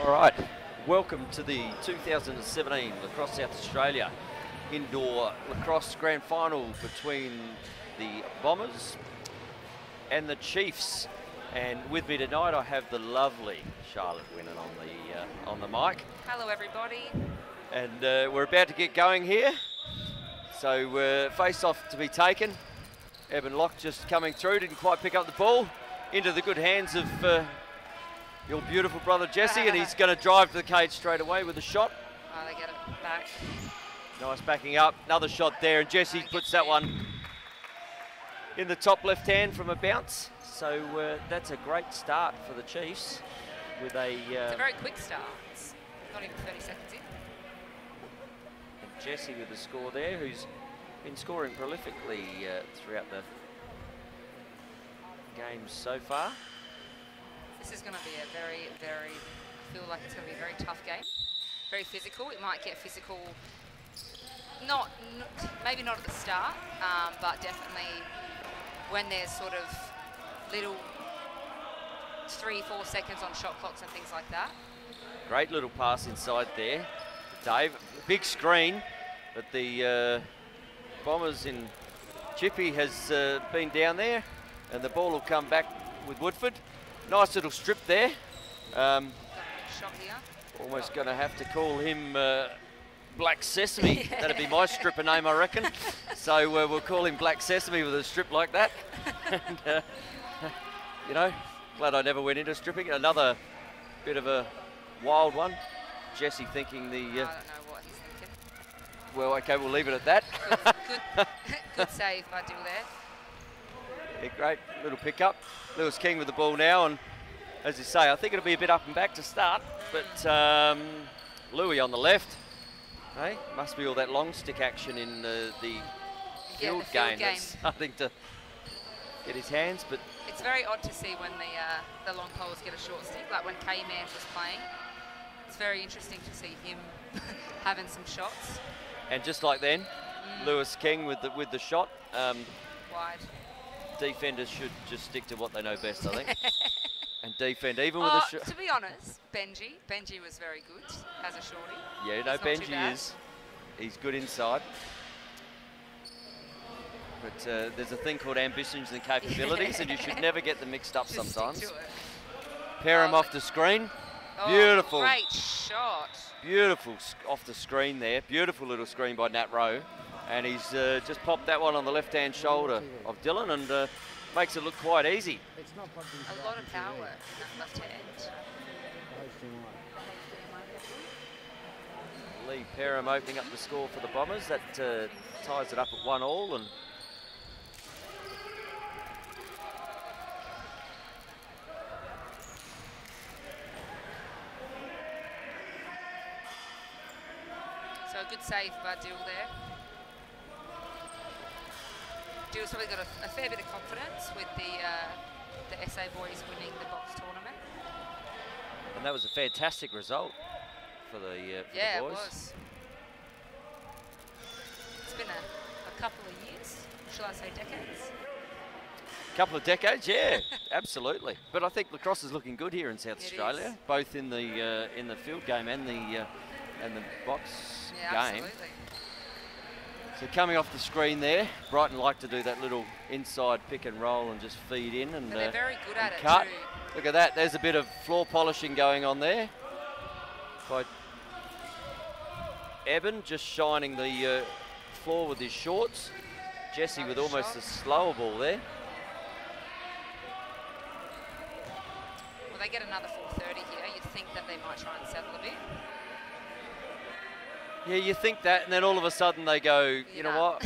All right, welcome to the 2017 Lacrosse South Australia Indoor Lacrosse Grand Final between the Bombers and the Chiefs. And with me tonight, I have the lovely Charlotte Winnan on the mic. Hello, everybody. And we're about to get going here. So face-off to be taken. Eben Locke just coming through, didn't quite pick up the ball. Into the good hands of your beautiful brother Jesse, and he's going to drive to the cage straight away with a shot. Oh, they get it back. Nice backing up, another shot there, and Jesse puts that one in the top left hand from a bounce. So that's a great start for the Chiefs with a... it's a very quick start. It's not even 30 seconds in. And Jesse with the score there, who's been scoring prolifically throughout the games so far. This is going to be a very, I feel like it's going to be a very tough game. Very physical. It might get physical, maybe not at the start, but definitely when there's sort of little 3-4 seconds on shot clocks and things like that. Great little pass inside there, Dave. Big screen, but the Bombers in Chippy has been down there, and the ball will come back with Woodford. Nice little strip there. Shot here. Almost going to have to call him Black Sesame. That'd be my stripper name, I reckon. So we'll call him Black Sesame with a strip like that. And, you know, glad I never went into stripping. Another bit of a wild one. Jesse thinking the... I don't know what he's thinking. Well, okay, we'll leave it at that. Good save by Dill there. Yeah, great little pickup. Lewis King with the ball now, and as you say, I think it'll be a bit up and back to start, but Louis on the left. Hey, must be all that long stick action in the field game that's starting to get his hands, but... It's very odd to see when the long poles get a short stick, like when K-Man was playing. It's very interesting to see him having some shots. And just like then, Lewis King with the shot. Wide. Defenders should just stick to what they know best, I think. And defend even with a shot. To be honest, Benji was very good as a shorty. Yeah, no, Benji is. He's good inside. But there's a thing called ambitions and capabilities, and you should never get them mixed up sometimes. Pair him off the screen. Oh, beautiful. Great shot. Beautiful off the screen there. Beautiful little screen by Nat Rowe. And he's just popped that one on the left-hand shoulder of Dylan, and makes it look quite easy. A lot of power in that left hand. Lee Perham opening up the score for the Bombers. That ties it up at 1-1. And so a good save by Dill there. Dill's probably got a fair bit of confidence with the SA boys winning the box tournament. And that was a fantastic result for the boys. Yeah, it was. It's been a couple of years, shall I say decades? Couple of decades, yeah, absolutely. But I think lacrosse is looking good here in South Australia, both in the field game and the box game. Absolutely. So coming off the screen there, Brighton like to do that little inside pick and roll and just feed in and they're very good at it cut. too. Look at that, there's a bit of floor polishing going on there by Eben, just shining the floor with his shorts. Jesse with almost a slower ball there. Well, they get another 4:30 here. You'd think that they might try and settle a bit. Yeah, you think that, and then all of a sudden they go, you know what,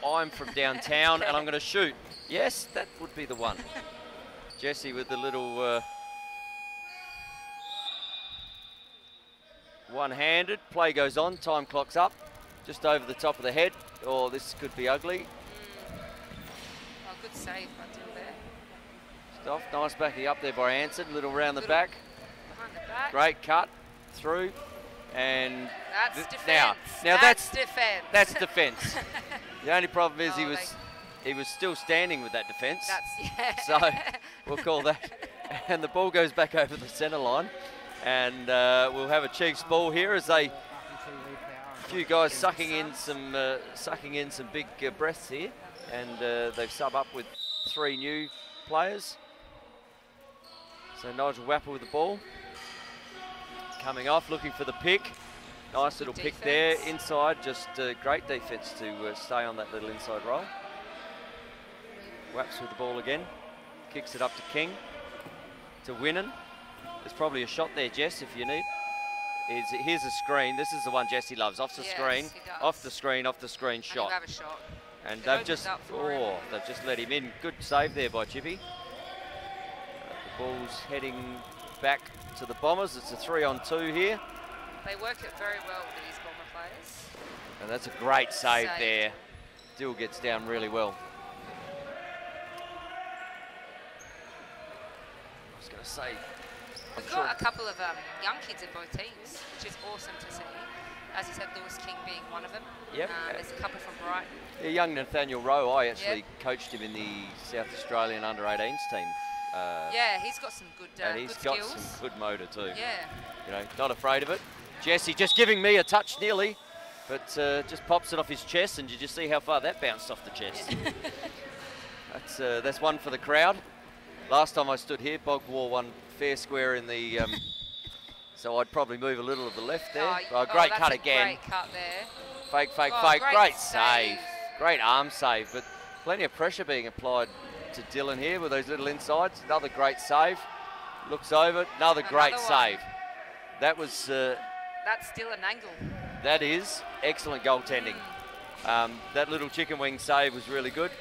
I'm from downtown and I'm going to shoot. Yes, that would be the one. Jesse with the little one-handed. Play goes on, time clock's up, just over the top of the head. Oh, this could be ugly. Oh, good save by Dill there. Stuff, nice backing up there by Anson, little round the back. Behind the back. Great cut, through. And that's defense. Now that's defense. That's defense. The only problem is he was still standing with that defense. That's So we'll call that. And the ball goes back over the centre line. And we'll have a Chiefs ball here as a few guys sucking in some big breaths here, and they've sub up with 3 new players. So Nigel Wapper with the ball, coming off, looking for the pick. Nice little pick there inside. Just great defense to stay on that little inside roll. Waps with the ball again, kicks it up to King, to Winnan. There's probably a shot there, Jess, if you need. Here's a screen. This is the one Jesse loves. Off the screen, off the screen, shot. Have a shot. And they've just let him in. Good save there by Chippy. The ball's heading back to the Bombers. It's a 3-on-2 here. They work it very well, these Bomber players. And that's a great save there. Dill gets down really well. I was going to say, we've got a couple of young kids in both teams, which is awesome to see. As you said, Lewis King being one of them. Yep. There's a couple from Brighton. Yeah, young Nathaniel Rowe, I actually coached him in the South Australian under-18s team. Yeah, he's got some good skills. And he's got some good motor too. Yeah. You know, not afraid of it. Jesse just giving me a touch nearly, but just pops it off his chest, and you just see how far that bounced off the chest. Yeah. That's one for the crowd. Last time I stood here, Bog wore one fair square in the, so I'd probably move a little to the left there. Great cut again. Great cut there. Fake, fake. Great save. Great arm save, but plenty of pressure being applied to Dylan here with those little insides. Another great save. Looks over, another great save. That was... that's still an angle. That is excellent goaltending. That little chicken wing save was really good.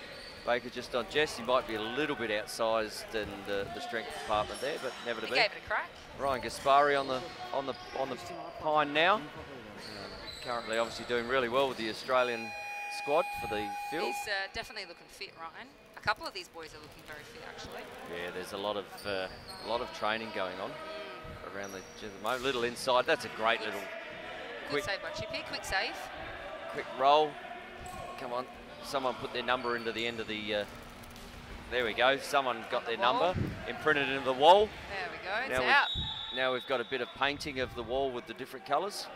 Baker just on Jess. He might be a little bit outsized in the strength department there, but never to be. He gave it a crack. Ryan Gaspari on the pine now. Currently, obviously doing really well with the Australian squad for the field. He's definitely looking fit, Ryan. A couple of these boys are looking very fit, actually. Yeah, there's a lot of training going on around the moment. Little inside. That's a great little quick save by Chippy. Quick save. Quick roll. Come on. Someone put their number into the end of the... there we go. Someone got their number, imprinted into the wall. There we go. It's out. Now we've got a bit of painting of the wall with the different colours.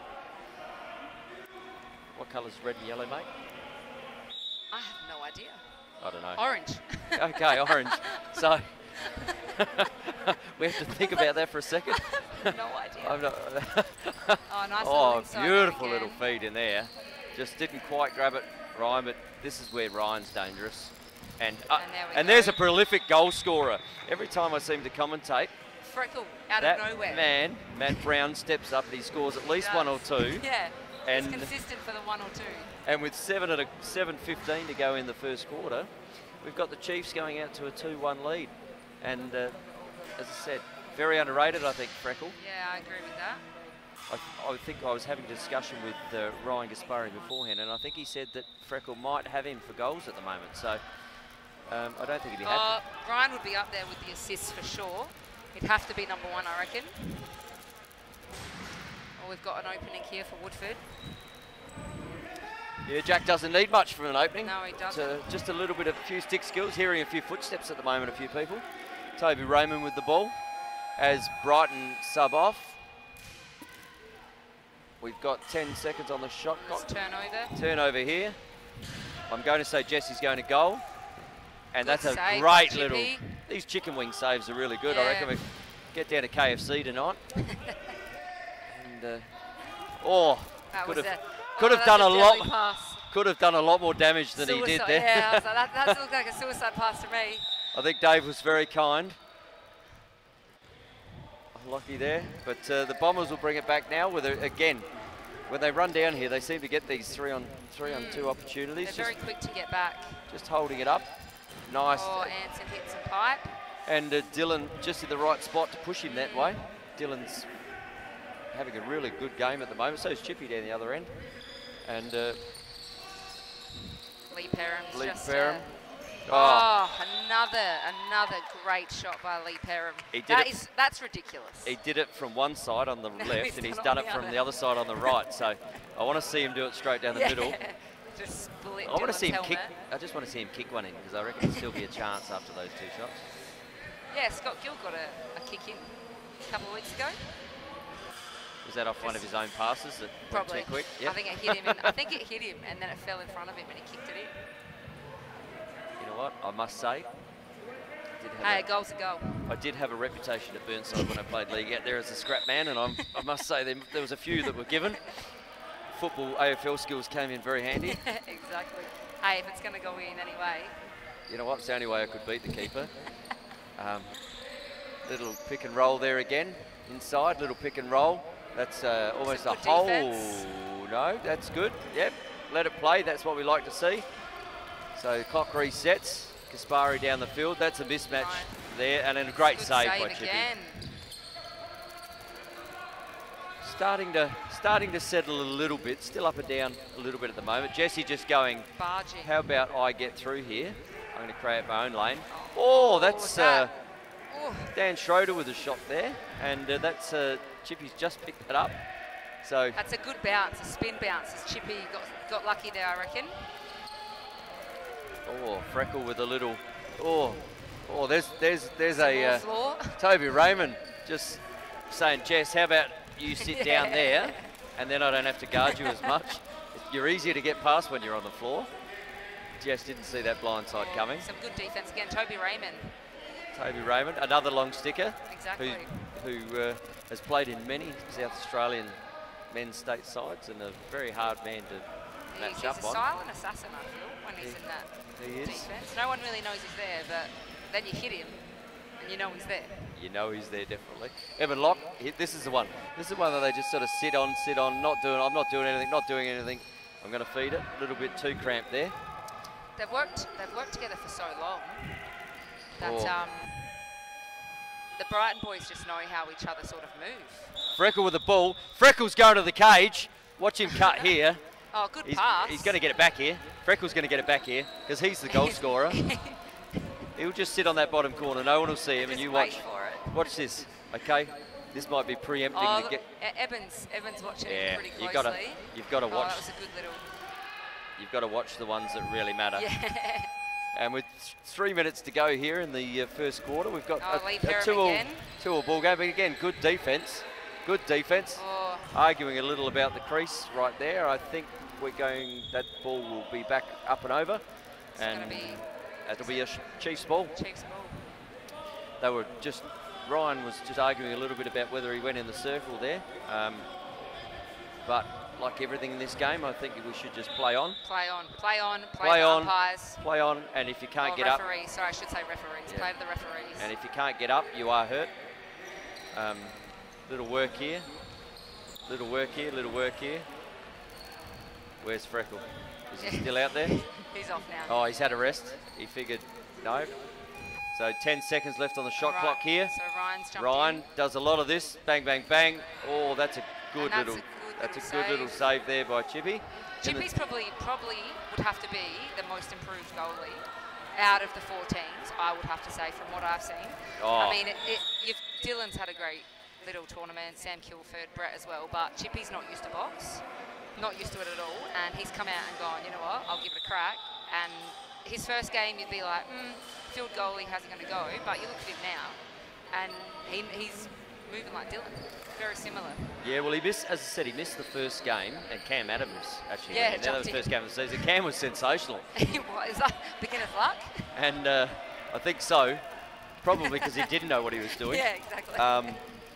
What colour's red and yellow, mate? I have no idea. I don't know. Orange. Okay, orange. So we have to think about that for a second. No idea. I'm not nice oh, beautiful little feed in there. Just didn't quite grab it, Ryan, but this is where Ryan's dangerous. And there's a prolific goal scorer. Every time I seem to commentate, Freckle out of nowhere. Man, Matt Brown steps up and he scores at least one or two. Yeah, and he's consistent for the 1 or 2. And with 7:15 to go in the first quarter, we've got the Chiefs going out to a 2-1 lead. And as I said, very underrated, I think, Freckle. Yeah, I agree with that. I think I was having a discussion with Ryan Gaspari beforehand, and I think he said that Freckle might have him for goals at the moment. So I don't think he'd be happy. Ryan would be up there with the assists for sure. He'd have to be number 1, I reckon. Oh, we've got an opening here for Woodford. Yeah, Jack doesn't need much from an opening. No, he doesn't. Just a little bit of a few stick skills, hearing a few footsteps at the moment, a few people. Toby Raymond with the ball as Brighton sub off. We've got 10 seconds on the shot clock. Turnover here. I'm going to say Jesse's going to goal. And good that's a great little... These chicken wing saves are really good. Yeah. I reckon we get down to KFC tonight. And, could have done a lot. Pass. Could have done a lot more damage than he did there. Yeah, I was like, that looked like a suicide pass to me. I think Dave was very kind. Lucky there, but the Bombers will bring it back now with again. When they run down here, they seem to get these 3-on-2 opportunities. They're very quick to get back. Just holding it up. Nice. Oh, Anson hits a pipe. And Dylan just in the right spot to push him that way. Dylan's having a really good game at the moment. So is Chippy down the other end. And Lee Perham's just... another great shot by Lee Perham. That's ridiculous. He did it from one side on the left, and he's done it from the other side on the right. So I want to see him do it straight down the middle. Just split. I want to see him kick. I just want to see him kick one in because I reckon there'll still be a chance after those 2 shots. Yeah, Scott Gill got a kick in a couple of weeks ago. that off one of his own passes that Probably. went too quick? Yep. I think it hit him. I think it hit him, and then it fell in front of him, and he kicked it in. You know what? I must say, Hey, a goal's a goal. I did have a reputation at Burnside when I played league out there as a scrap man, and I must say there was a few that were given. Football AFL skills came in very handy. Exactly. Hey, if it's going to go in anyway. You know what? It's the only way I could beat the keeper. Little pick and roll there again. Inside, little pick and roll. That's almost a hole. Defense. No, that's good. Yep, let it play. That's what we like to see. So the clock resets. Kaspari down the field. That's a mismatch there, and then a great save by Chippy. Again. Starting to settle a little bit. Still up and down a little bit at the moment. Jesse just going, barging. How about I get through here? I'm going to create my own lane. Oh, that's Dan Schroeder with a shot there, and that's Chippy's just picked that up. So that's a good bounce, a spin bounce. As Chippy got lucky there, I reckon. Oh, Freckle with a little. Oh, there's a floor. Toby Raymond just saying, Jess, how about you sit down there, and then I don't have to guard you as much. You're easier to get past when you're on the floor. Jess didn't see that blind side coming. Some good defense again, Toby Raymond. Toby Raymond, another long sticker. Exactly. Who has played in many South Australian men's state sides and a very hard man to match up on. He's a silent assassin, I feel, when he's in that defense. No one really knows he's there, but then you hit him and you know he's there. You know he's there, definitely. Evan Locke, this is the one. This is the one that they just sort of sit on, I'm not doing anything. I'm going to feed it. A little bit too cramped there. They've worked together for so long that the Brighton boys just know how each other sort of move. Freckle with the ball. Freckle's going to the cage. Watch him cut here. Oh, good pass. He's going to get it back here. Freckle's going to get it back here because he's the goal scorer. He'll just sit on that bottom corner. No one will see him, and you watch. Watch this, okay? This might be preempting. Oh, Evan's watching pretty closely. You've got to watch. That was a good little. You've got to watch the ones that really matter. Yeah. And with 3 minutes to go here in the first quarter, we've got a two-all ball game. But again, good defence. Good defence. Oh. Arguing a little about the crease right there. I think that ball will be back up and over. It'll be a Chiefs ball. Chiefs ball. Ryan was just arguing a little bit about whether he went in the circle there. But like everything in this game, I think we should just play on. Play on, umpires. Play on, and if you can't get up... Referees, sorry, I should say referees. Yeah. Play to the referees. And if you can't get up, you are hurt. Little work here. Little work here. Where's Freckle? Is he still out there? He's off now. Oh, he's had a rest. He figured, no. So 10 seconds left on the shot clock here. So Ryan's jumped Ryan does a lot of this. Bang, bang, bang. Oh, that's a good little save there by Chippy. Chippy's probably would have to be the most improved goalie out of the 4 teams, I would have to say, from what I've seen. Oh. I mean, Dylan's had a great little tournament, Sam Kilford, Brett as well, but Chippy's not used to box, not used to it at all, and he's come out and gone, you know what, I'll give it a crack. And his first game, you'd be like, field goalie, how's it going to go? But you look at him now, and he's moving like Dylan. Very similar. Yeah, well, as I said, he missed the first game, and Cam Adams actually. Yeah, that was the first game of the season. Cam was sensational. What, is that beginner's luck? And I think so, probably because he didn't know what he was doing. Yeah, exactly.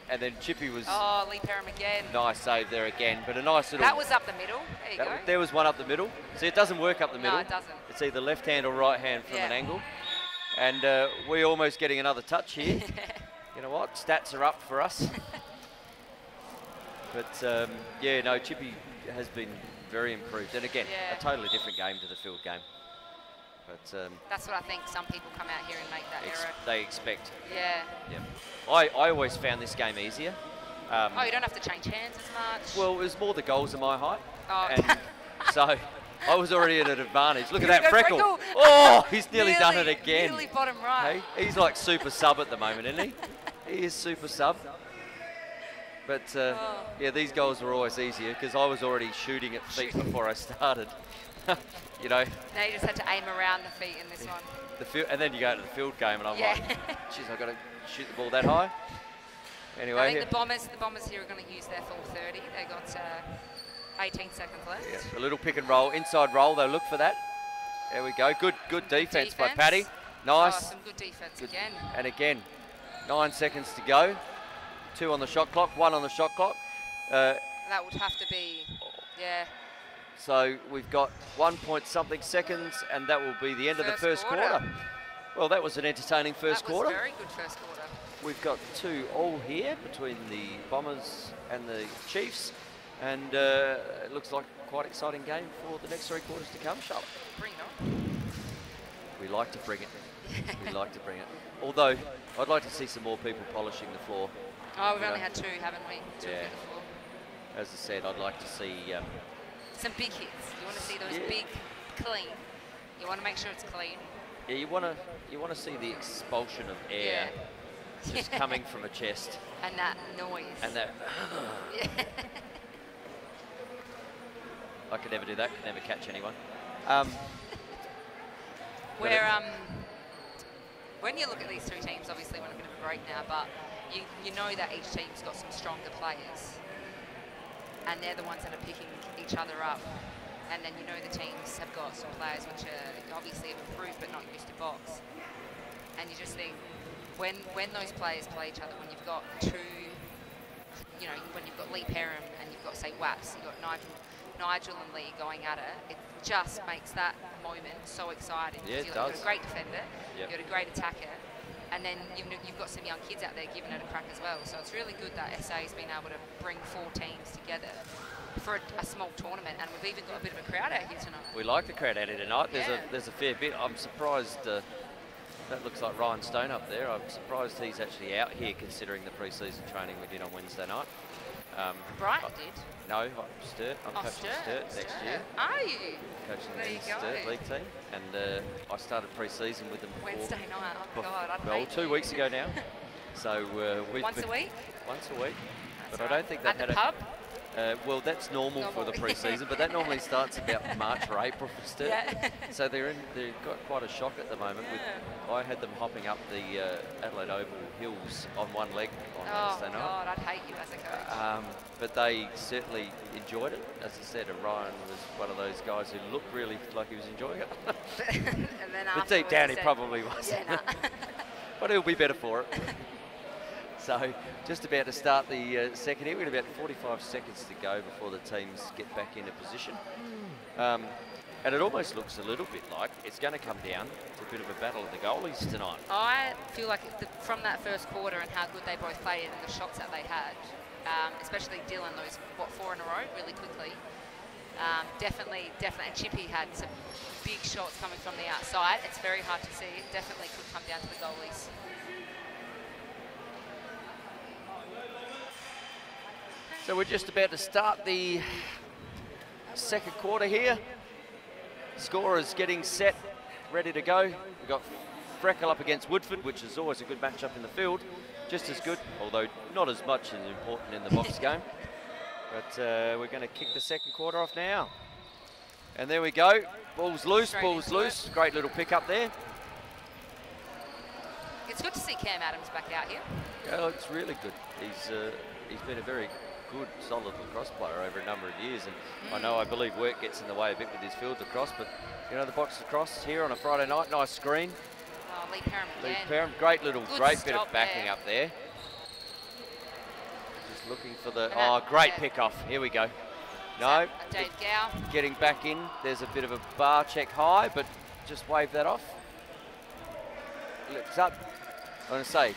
And then Chippy was... Oh, Lee Perham again. Nice save there again, but a nice little... That was up the middle. There you go. There was one up the middle. See, it doesn't work up the middle. No, it doesn't. It's either left hand or right hand from an angle. And we're almost getting another touch here. You know what? Stats are up for us. But, Chippy has been very improved. And again, a totally different game to the field game. But that's what I think some people come out here and make that error. They expect. Yeah. I always found this game easier. You don't have to change hands as much. Well, it was more the goals of my height. Oh. And so I was already at an advantage. Look at that Freckle. Oh, he's nearly done it again. Nearly bottom right. Hey, he's like super sub at the moment, isn't he? He is super sub. But, these goals were always easier because I was already shooting at feet before I started. You know. Now you just had to aim around the feet in this one. And then you go to the field game and I'm like, geez, I've got to shoot the ball that high. Anyway, I think the Bombers here are going to use their full 30. They got 18 seconds left. yeah, a little pick and roll, inside roll. They'll look for that. There we go. Good defense by Paddy. Nice. Oh, some good defense again. And again, 9 seconds to go. 2 on the shot clock, 1 on the shot clock. That would have to be, yeah. So we've got 1 point something seconds, and that will be the end of the first quarter. Well, that was an entertaining first quarter. That was very good first quarter. We've got 2 all here between the Bombers and the Chiefs, and it looks like quite an exciting game for the next 3 quarters to come, Charlotte. Bring it on. We like to bring it. We like to bring it. Although, I'd like to see some more people polishing the floor. Oh, we've only had 2, haven't we? 2 Yeah. on the floor. As I said, I'd like to see... some big hits. You want to see those big, clean. You want to make sure it's clean. Yeah, you want to see the expulsion of air just coming from a chest. And that noise. And that... I could never do that, could never catch anyone. When you look at these 3 teams, obviously we're on a bit of a break now, but you know that each team's got some stronger players. And they're the ones that are picking each other up. And then you know the teams have got some players which are obviously have improved but not used to box. And you just think, when those players play each other, when you've got 2, you know, when you've got Lee Perham and you've got, say, Waps, you've got Nigel and Lee going at it just makes that moment so exciting. Yeah, it You've does. got a great defender, Yep. you've got a great attacker, and then you've got some young kids out there giving it a crack as well. So it's really good that SA's been able to bring 4 teams together for a small tournament, and we've even got a bit of a crowd out here tonight. We like the crowd out here tonight. Yeah. There's a fair bit. I'm surprised. That looks like Ryan Stone up there. I'm surprised he's actually out here, considering the pre-season training we did on Wednesday night. Brighton did. No, I'm Sturt. I'm coaching Sturt next year. Are you? Coaching There the you go. Sturt League team, and I started pre-season with them before. Wednesday night. Oh God, I'd Well, hate 2 you. weeks ago now. So we've Once a week. Once a week. That's But I right. don't think that at the pub. well, that's normal for the pre-season, but that normally starts about March or April for Sturt. Yeah. So they've got quite a shock at the moment. I had them hopping up the Adelaide Oval hills on one leg on Wednesday night. God, I'd hate you as a coach. But they certainly enjoyed it. As I said, Ryan was one of those guys who looked really like he was enjoying it. And then But deep down he said, probably wasn't. Yeah, nah. But he'll be better for it. So just about to start the second here. We've got about 45 seconds to go before the teams get back into position. And it almost looks a little bit like it's going to come down to a bit of a battle of the goalies tonight. I feel like from that first quarter and how good they both played and the shots that they had, especially Dylan, those 4 in a row really quickly. Definitely, and Chippy had some big shots coming from the outside. It's very hard to see. It definitely could come down to the goalies. So we're just about to start the second quarter here. Scorers getting set, ready to go. We've got Freckle up against Woodford, which is always a good matchup in the field. Just as good, although not as much as important in the box game. But we're going to kick the second quarter off now. And there we go. Ball's loose, ball's loose. Great little pick up there. It's good to see Cam Adams back out here. Oh, it's really good. He's been a very good, solid lacrosse player over a number of years, and I believe work gets in the way a bit with his field lacrosse, but you know, the box lacrosse here on a Friday night, nice screen. Oh, Lee Perham again. Lee Perham, great bit of backing there. up there. Just looking for the, And great pick off. Here we go. No, Dave Gow. getting back in. There's a bit of a bar check high, but just wave that off. Lifts up. I'm going to say,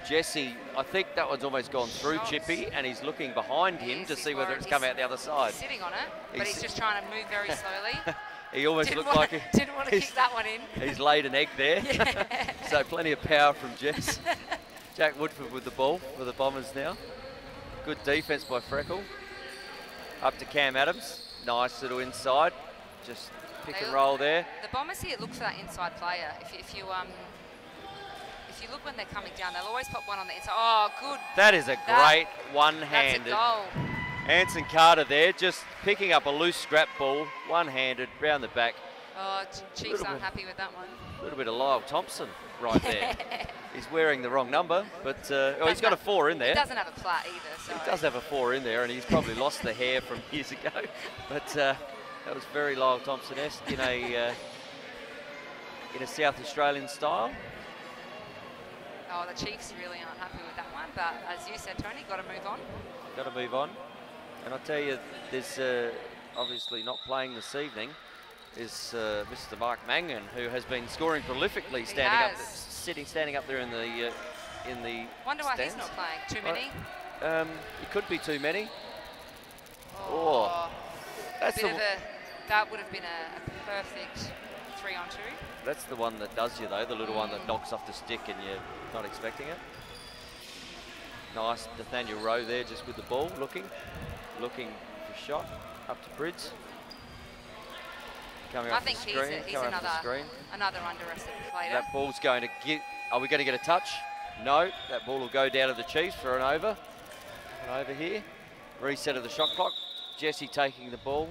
Jesse, I think that one's almost gone through Chippy, and he's looking behind him to see whether it's come out the other side. He's sitting on it, but he's just trying to move very slowly. He almost looked like he didn't want to kick that one in. He's laid an egg there. Yeah. So plenty of power from Jess. Jack Woodford with the ball for the Bombers now. Good defense by Freckle. Up to Cam Adams. Nice little inside. Just pick and roll there. The Bombers here look for that inside player. If you look when they're coming down, they'll always pop one on the inside. Oh, good. That is a great one-handed. That's a goal. Anson Carter there, just picking up a loose scrap ball, one-handed, round the back. Oh, Chiefs aren't happy with that one. A little bit of Lyle Thompson right there. He's wearing the wrong number, but he's got a 4 in there. He doesn't have a plat either. So. He does have a 4 in there, and he's probably lost the hair from years ago. But that was very Lyle Thompson-esque in a South Australian style. Oh, the Chiefs really aren't happy with that one, but as you said, Tony, got to move on. Got to move on. And I'll tell you, there's obviously not playing this evening is Mr. Mark Mangan, who has been scoring prolifically, standing up there in the Wonder why he's not playing. Too many? It could be too many. Oh, that's that would have been a perfect 3-on-2. That's the one that does you though, the little one that knocks off the stick and you're not expecting it. Nice Nathaniel Rowe there, just with the ball, looking for shot up to Brids. I think he's another underestimated player. That ball's going to get. Are we going to get a touch? No. That ball will go down to the Chiefs for an over. An over here. Reset of the shot clock. Jesse taking the ball.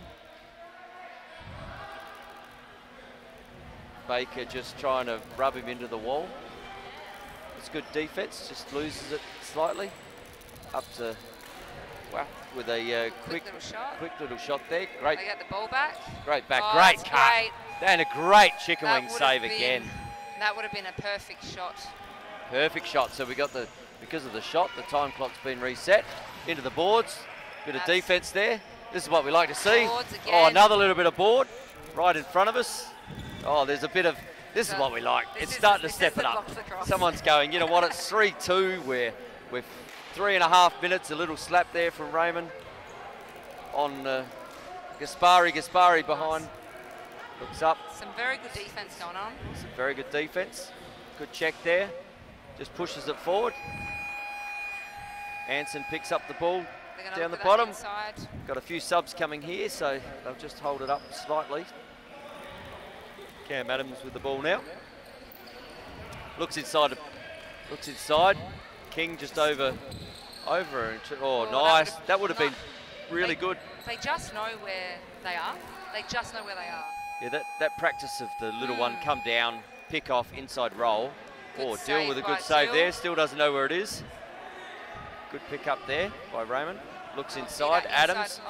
Baker just trying to rub him into the wall. It's good defense. Just loses it slightly. Up to. Wow, with a quick little shot there. Great. They get the ball back. Great back. Great cut. Great. And a great chicken wing save again. That would have been a perfect shot. Perfect shot. So we got because of the shot, the time clock's been reset into the boards. Bit of defense there. This is what we like to see. Oh, another little bit of board right in front of us. Oh, there's a bit of. This is what we like. It's starting to step it up. Someone's going. You know what? It's 3-2. We're 3.5 minutes, a little slap there from Raymond on Gaspari. Gaspari behind, looks up. Some very good defense going on. Some very good defense. Good check there. Just pushes it forward. Anson picks up the ball down the bottom. Got a few subs coming here, so they'll just hold it up slightly. Cam Adams with the ball now. Looks inside. King just over. Oh, nice. That would have been really good. They just know where they are. Yeah, that practice of the little one come down, pick off, inside roll. Deal with a good save there. Still doesn't know where it is. Good pick up there by Raymond. Looks inside. Adams.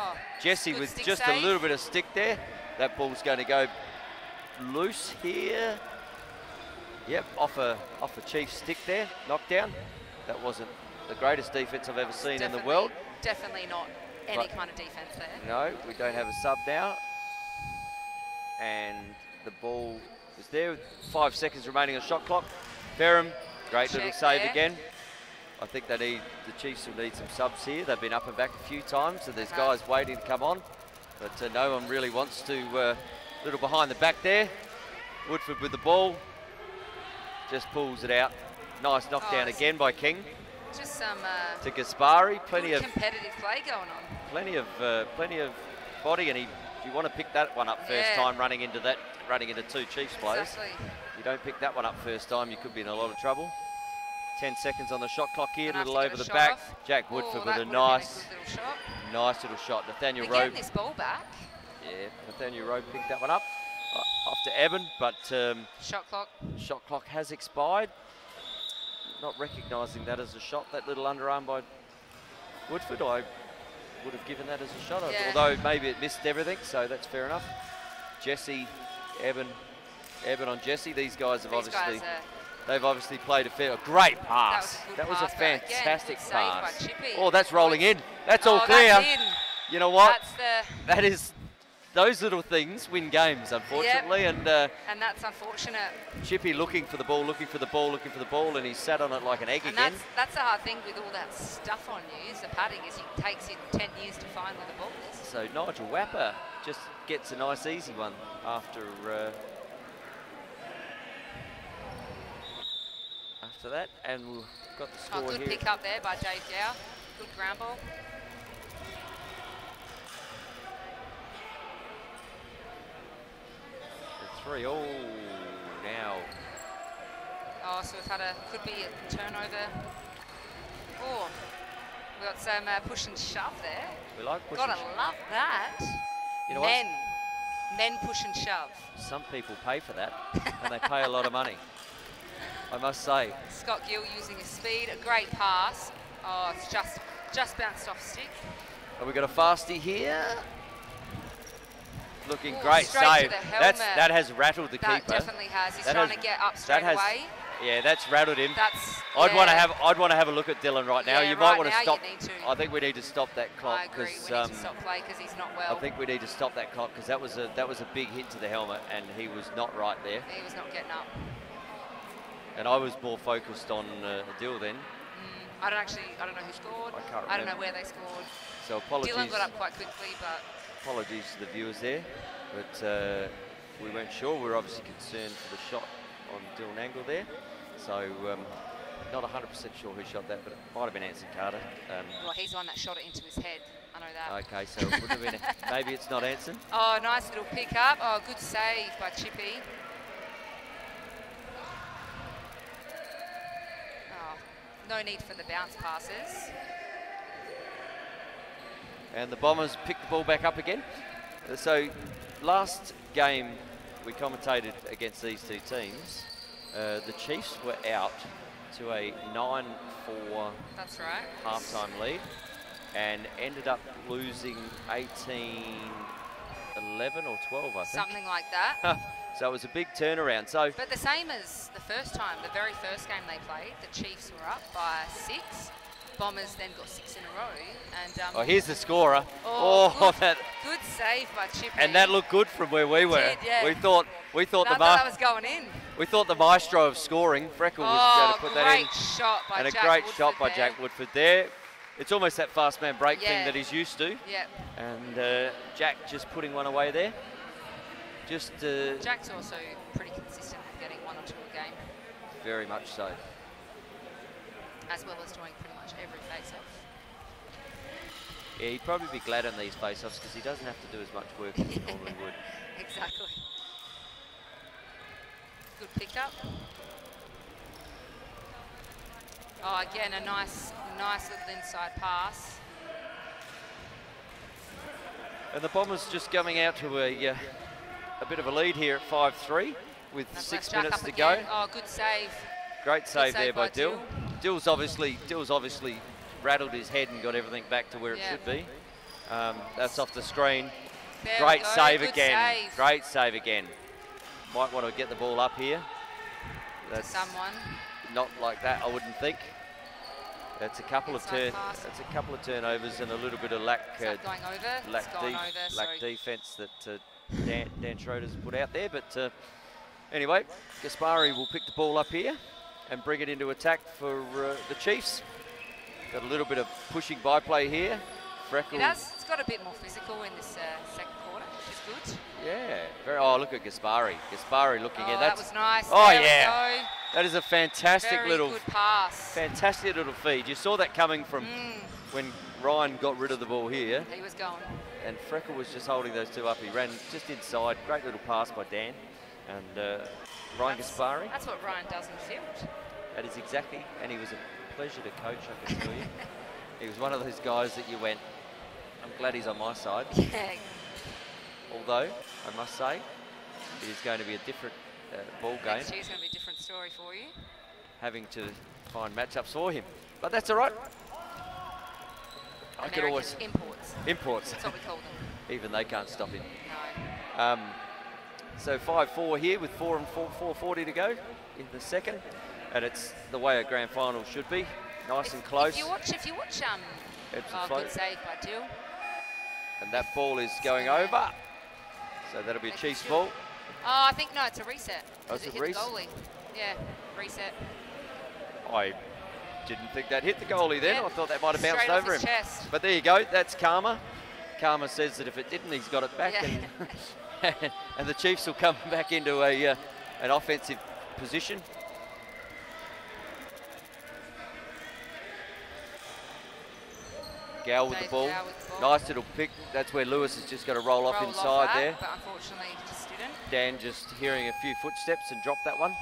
Jesse with just a little bit of stick there. That ball's going to go loose here. Yep, off a Chiefs stick there. Knockdown. That wasn't the greatest defense I've ever seen in the world. Definitely not any kind of defense there. No, we don't have a sub now. And the ball is there with 5 seconds remaining on shot clock. Ferrum, great little save again. I think the Chiefs will need some subs here. They've been up and back a few times, so there's guys waiting to come on. But no one really wants to, little behind the back there. Woodford with the ball. Just pulls it out. Nice knockdown again by King. Just some to Gaspari. Plenty of competitive play going on. Plenty of body, and if you want to pick that one up first time running into two Chiefs players. Exactly. You don't pick that one up first time, you could be in a lot of trouble. 10 seconds on the shot clock here, a little over the back. Jack Woodford with a nice little shot. Nathaniel Rowe. Getting this ball back. Yeah, Nathaniel Rowe picked that one up. Off to Eben, but shot clock has expired. Not recognising that as a shot, that little underarm by Woodford. I would have given that as a shot, although maybe it missed everything, so that's fair enough. Jesse, Eben on Jesse. These guys have obviously played a great pass. That was a fantastic pass. Oh, that's rolling in. That's all clear. You know what? Those little things win games, unfortunately, and that's unfortunate. Chippy looking for the ball, and he sat on it like an egg again. That's the hard thing with all that stuff on you, is the padding, is it takes you 10 years to find where the ball is. So Nigel Wapper just gets a nice easy one after that, and we've got the score here. Good pick up there by Dave Gow. Good ground ball. Oh, now. Oh, so we've had could be a turnover. Oh, we've got some push and shove there. We like push Gotta love that. You know Men. men push and shove. Some people pay for that, and they pay a lot of money, I must say. Scott Gill using his speed, a great pass. Oh, it's just bounced off stick. Have we got a fastie here? Looking Ooh, great straight save. to the helmet. That has rattled the That keeper. definitely has. He's That trying has- to get up that straight has- away. Yeah, that's rattled him. I'd I'd want to have a look at Dylan right now. Yeah, You right might want to now stop. you need to. I think we need to stop that clock I agree. We because need to stop play because he's not well. I think we need to stop that clock because that was a big hit to the helmet and he was not right there. He was not getting up. And I was more focused on Dill then. I don't know who scored. I can't I don't know remember. where they scored. So apologies. Dylan got up quite quickly, but Apologies to the viewers there, but we weren't sure. We were obviously concerned for the shot on Dylan Angle there. So not 100% sure who shot that, but it might have been Anson Carter. well, he's the one that shot it into his head. I know that. Okay, so it would have been. Maybe it's not Anson. Oh, nice little pick up. Oh, good save by Chippy. Oh, no need for the bounce passes. And the Bombers picked the ball back up again. So last game we commentated against these two teams. The Chiefs were out to a 9-4 That's right. halftime lead and ended up losing 18-11 or 12, I think. Something like that. So it was a big turnaround. So But the same as the first time, the very first game they played, the Chiefs were up by 6. Bombers then got 6 in a row. And here's the scorer. Good save by Chippy. And that looked good from where we were. Did, yeah. We thought I thought that was going in. We thought the maestro of scoring, Freckle, was going to put that in. Great shot by and Jack a great Woodford shot by there. Jack Woodford there. It's almost that fast man break thing Yeah. that he's used to. Yep. And Jack just putting one away there. Just Jack's also pretty consistent with getting 1 or 2 a game, very much so. as well as doing pretty much every face-off. Yeah, he'd probably be glad on these face-offs because he doesn't have to do as much work as he normally would. Exactly. Good pick-up. Oh, again, a nice little inside pass. And the Bombers just coming out to a bit of a lead here at 5-3 with That's 6 Jack minutes up to again. go. Oh, good save. Great save there save by by Dill. Dill's obviously rattled his head and got everything back to where it should be. That's off the screen. There Great we go. save Good again. save. Great save again. Might want to get the ball up here. To someone. Not like that, I wouldn't think. That's a couple of Inside pass. That's a couple of turnovers and a little bit of lack Is that going over? It's gone over, sorry. defense that Dan Schroeder's put out there. But anyway, Gaspari will pick the ball up here and bring it into attack for the Chiefs. Got a little bit of pushing by play here. Freckle. It's got a bit more physical in this second quarter, which is good. Yeah. Oh, look at Gaspari. Gaspari looking in. That was nice. Oh, there yeah. We go. That is a fantastic Very little good pass. fantastic little feed. You saw that coming from when Ryan got rid of the ball here. He was going. And Freckle was just holding those two up. He ran just inside. Great little pass by Dan. And Ryan Gaspari. That's what Ryan does in the field. That is exactly. And he was a pleasure to coach, I can tell you. He was one of those guys that you went, I'm glad he's on my side. Yeah. Although, I must say, it is going to be a different ball game. Next year's going to be a different story for you. Having to find matchups for him. But that's all right. I could always... Imports. Imports. That's what we call them. Even they can't stop him. No. So 5-4 here with 4:40 to go in the second. And it's the way a grand final should be. Nice and close. If you watch, good save by Dill. And that ball is going over. So that'll be a Chiefs ball. Oh, I think, no, it's a reset. Oh, it's it a hit the goalie. Yeah, reset. I didn't think that hit the goalie then. Yep. I thought that might have bounced Straight off over his him. chest. But there you go. That's Karma. Karma says that if it didn't, he's got it back. Yeah. And the Chiefs will come back into an offensive position. Gow with the ball. Nice little pick. That's where Lewis has just got to roll off inside there. But unfortunately, just didn't. Dan just hearing a few footsteps and dropped that one.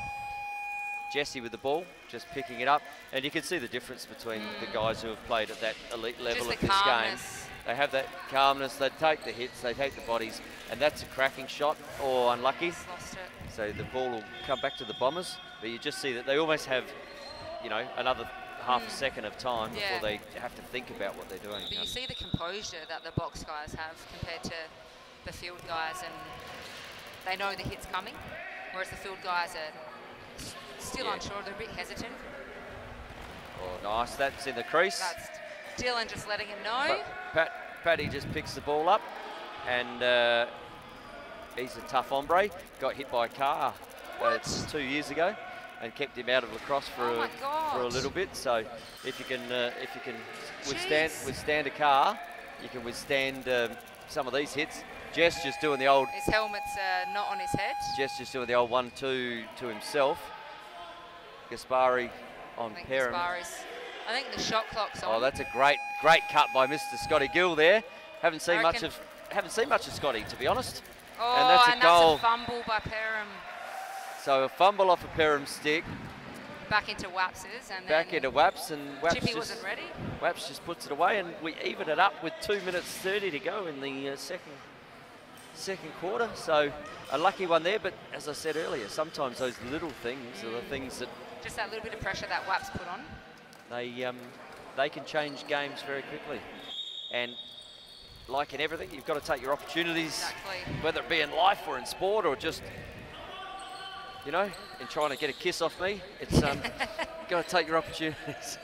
Jesse with the ball, just picking it up. And you can see the difference between the guys who have played at that elite level Just of the this game. calmness. They have that calmness. They take the hits. They take the bodies, and that's a cracking shot or unlucky. He's lost it. So the ball will come back to the Bombers, but you just see that they almost have, you know, another half a second of time before they have to think about what they're doing. But you see the composure that the box guys have compared to the field guys, and they know the hit's coming, whereas the field guys are still unsure, they're a bit hesitant. Oh, nice. That's in the crease. That's Dylan just letting him know. But Paddy just picks the ball up, and he's a tough hombre. Got hit by a car 2 years ago, and kept him out of lacrosse for a little bit. So if you can withstand a car, you can withstand some of these hits. Jess just doing the old. His helmet's not on his head. Jess just doing the old 1-2 to himself. Gaspari on Perham. I think the shot clock's on. Oh, that's a great cut by Mr. Scotty Gill there. Haven't seen much of Scotty, to be honest. Oh, and that's a goal. That's a fumble by Perham. So a fumble off a Perham stick. Back into Waps's, and back into Waps, and Waps Chippy wasn't ready. Waps just puts it away, and we even it up with 2 minutes 30 to go in the second quarter. So a lucky one there, but as I said earlier, sometimes those little things are the things that just that little bit of pressure that Waps put on. They can change games very quickly, and like in everything, you've got to take your opportunities, whether it be in life or in sport or just, you know, in trying to get a kiss off me. It's got to take your opportunities.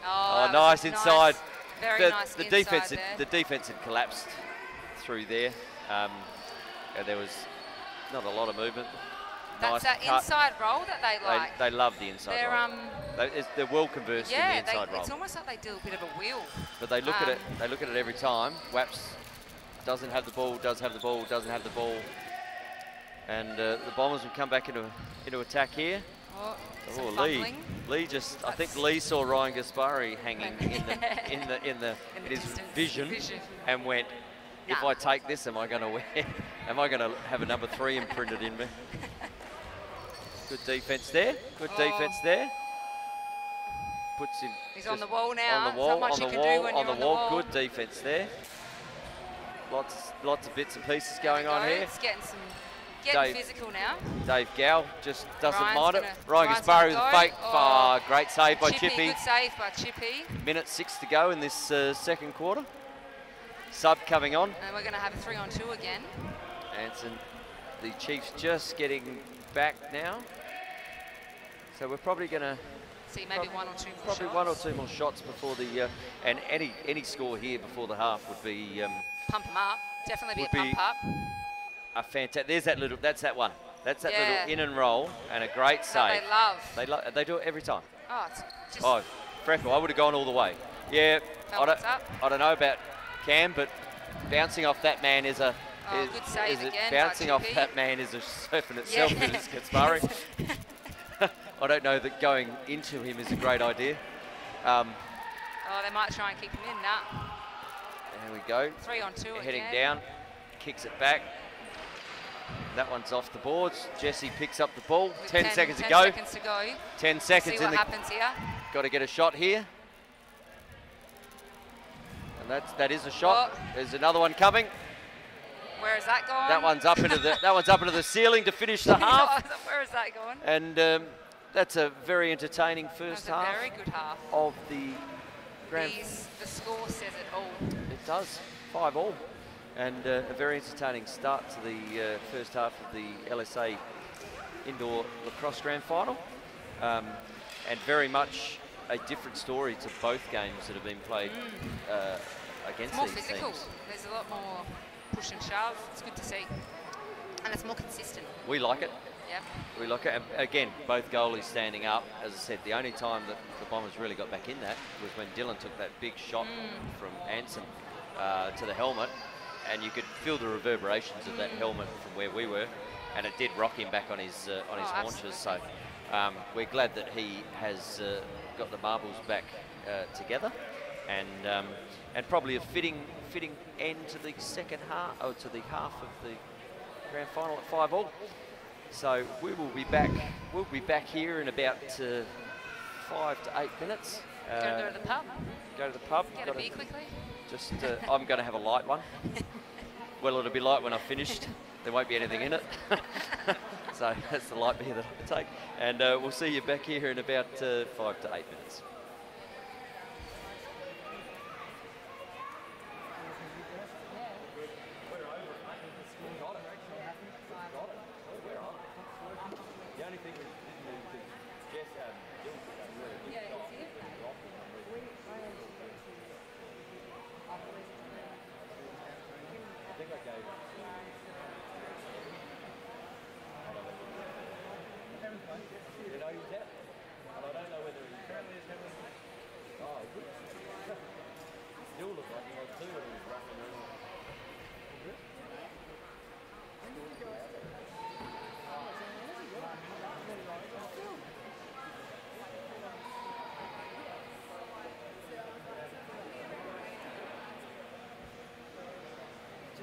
Oh, nice inside. Very nice the inside defense. there. The defense had collapsed through there. And there was not a lot of movement. That's nice that cut. Inside roll that they like. They love the inside roll. They're well conversed in the inside roll. It's almost like they do a bit of a wheel. But they look at it. They look at it every time. Waps doesn't have the ball. Does have the ball. Doesn't have the ball. And the Bombers will come back into attack here. Lee just. I think Lee saw Ryan Gaspari hanging in his vision and went, if I take this, am I going to have a number 3 imprinted in me? Good defense there. Good defense there. Puts him. He's on the wall now. On the wall. Not much you can do when you're on the wall. Good defense there. Lots of bits and pieces going on here. It's getting physical now. Dave Gow just doesn't mind it. Ryan Gaspari with a fake. Great save by Chippy. Good save by Chippy. Minute 6 to go in this second quarter. Sub coming on. And we're going to have a 3-on-2 again. Anson, the Chiefs just getting back now. So we're probably going to see maybe one or two more probably shots. 1 or 2 more shots before the and any score here before the half would be pump them up. Definitely be a pump up. A fantastic. There's that little. That's that one. That's that little in and roll and a great save. They love. They do it every time. Oh, it's just. Freckle. I would have gone all the way. Yeah. I don't know about Cam, but bouncing off that man is a. Good save again. Bouncing off that man is a surf in itself. Is Gaspari. I don't know that going into him is a great idea. They might try and keep him in now. There we go. 3-on-2 Heading again. down, kicks it back. That one's off the boards. Jesse picks up the ball. 10 seconds to go. 10 seconds to go. 10 seconds See what happens here. Got to get a shot here. And that is a shot. There's another one coming. Where is that going? That one's up into the ceiling to finish the half. Where is that going? And that's a very entertaining first half. That's a very good half. Of the grand. The score says it all. It does. 5-all. And a very entertaining start to the first half of the LSA Indoor Lacrosse Grand Final. And very much a different story to both games that have been played against more these physical. teams. There's a lot more push and shove. It's good to see. And it's more consistent. We like it. Yep. We like it. And again, both goalies standing up. As I said, the only time that the Bombers really got back in that was when Dylan took that big shot from Anson to the helmet. And you could feel the reverberations of that helmet from where we were. And it did rock him back on his haunches. So we're glad that he has got the marbles back together. And probably a fitting end to the second half, or to the half of the grand final at 5-all. So we will be back. We'll be back here in about 5 to 8 minutes. Go to the pub. Go to the pub. Get a beer quickly. Just I'm going to have a light one. Well, it'll be light when I've finished. There won't be anything in it. So that's the light beer that I take. And we'll see you back here in about 5 to 8 minutes.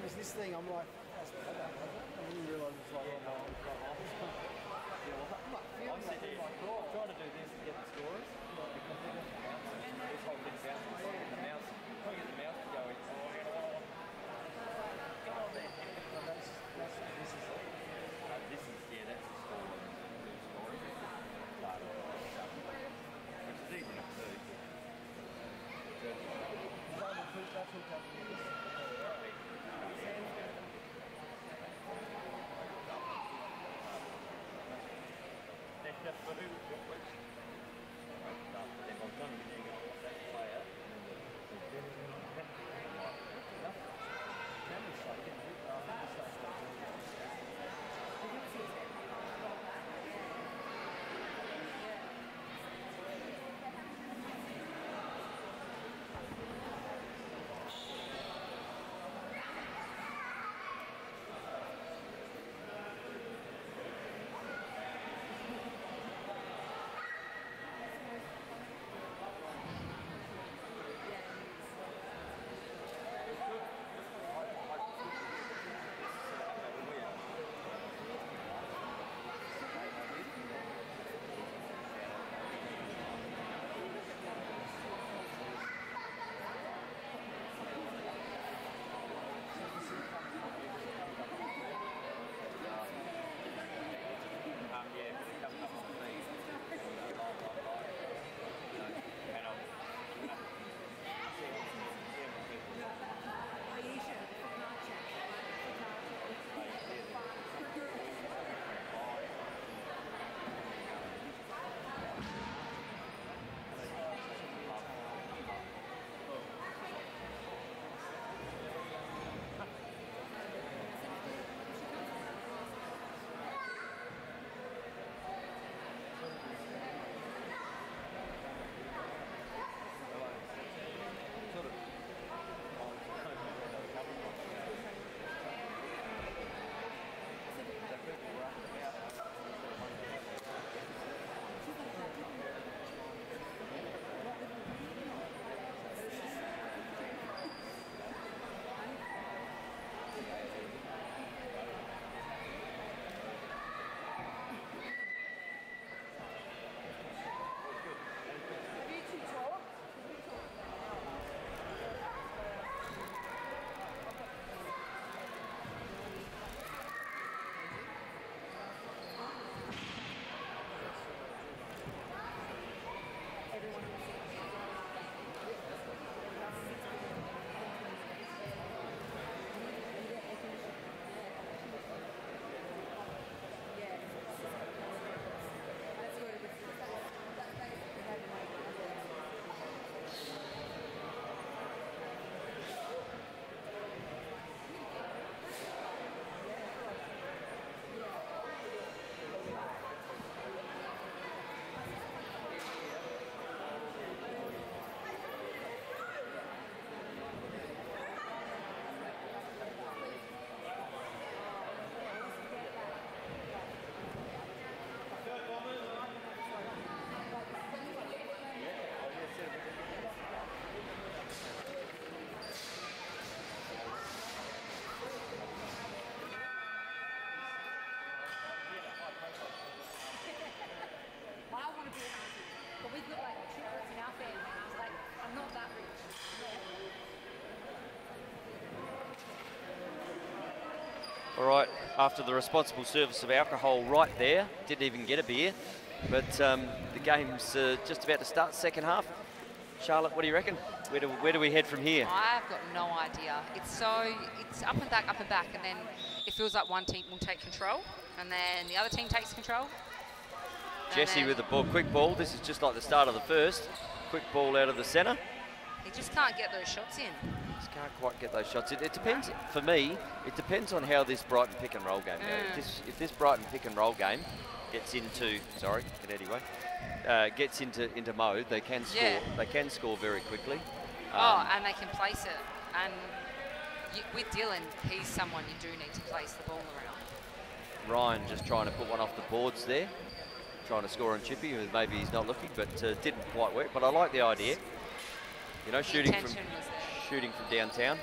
Is this thing, I'm like, I didn't realise it's like, I'm sitting here trying to do this to get the scores. Because this whole thing's bouncing. Trying to get the mouse to go in. This is that's the score. Which is easy enough to do. That's what All right, after the responsible service of alcohol right there, didn't even get a beer, but the game's just about to start, second half. Charlotte, what do you reckon? Where do we head from here? I've got no idea. It's up and back, and then it feels like one team will take control, and then the other team takes control. Jesse with the ball, quick ball. This is just like the start of the first. Quick ball out of the centre. He just can't get those shots in. Just can't quite get those shots in. It depends, for me, it depends on how this Brighton pick and roll game goes. If this Brighton pick and roll game gets into, sorry, get anyway, gets into mode, they can score. Yeah. They can score very quickly. And they can place it. And with Dylan, he's someone you do need to place the ball around. Ryan just trying to put one off the boards there, trying to score on Chippy. Maybe he's not looking, but didn't quite work. But I like the idea. You know, shooting from downtown.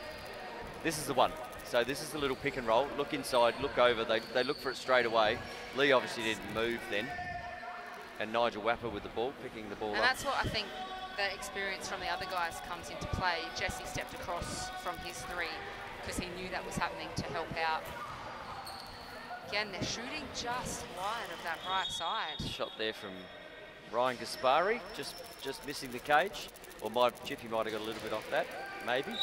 This is the one. So this is the little pick and roll. Look inside, look over. They look for it straight away. Lee obviously didn't move then. And Nigel Wapper with the ball, picking the ball up. And that's what I think the experience from the other guys comes into play. Jesse stepped across from his three because he knew that was happening to help out. Again, they're shooting just wide of that right side. Shot there from Ryan Gaspari, just missing the cage. Or Chippy might have got a little bit off that, maybe.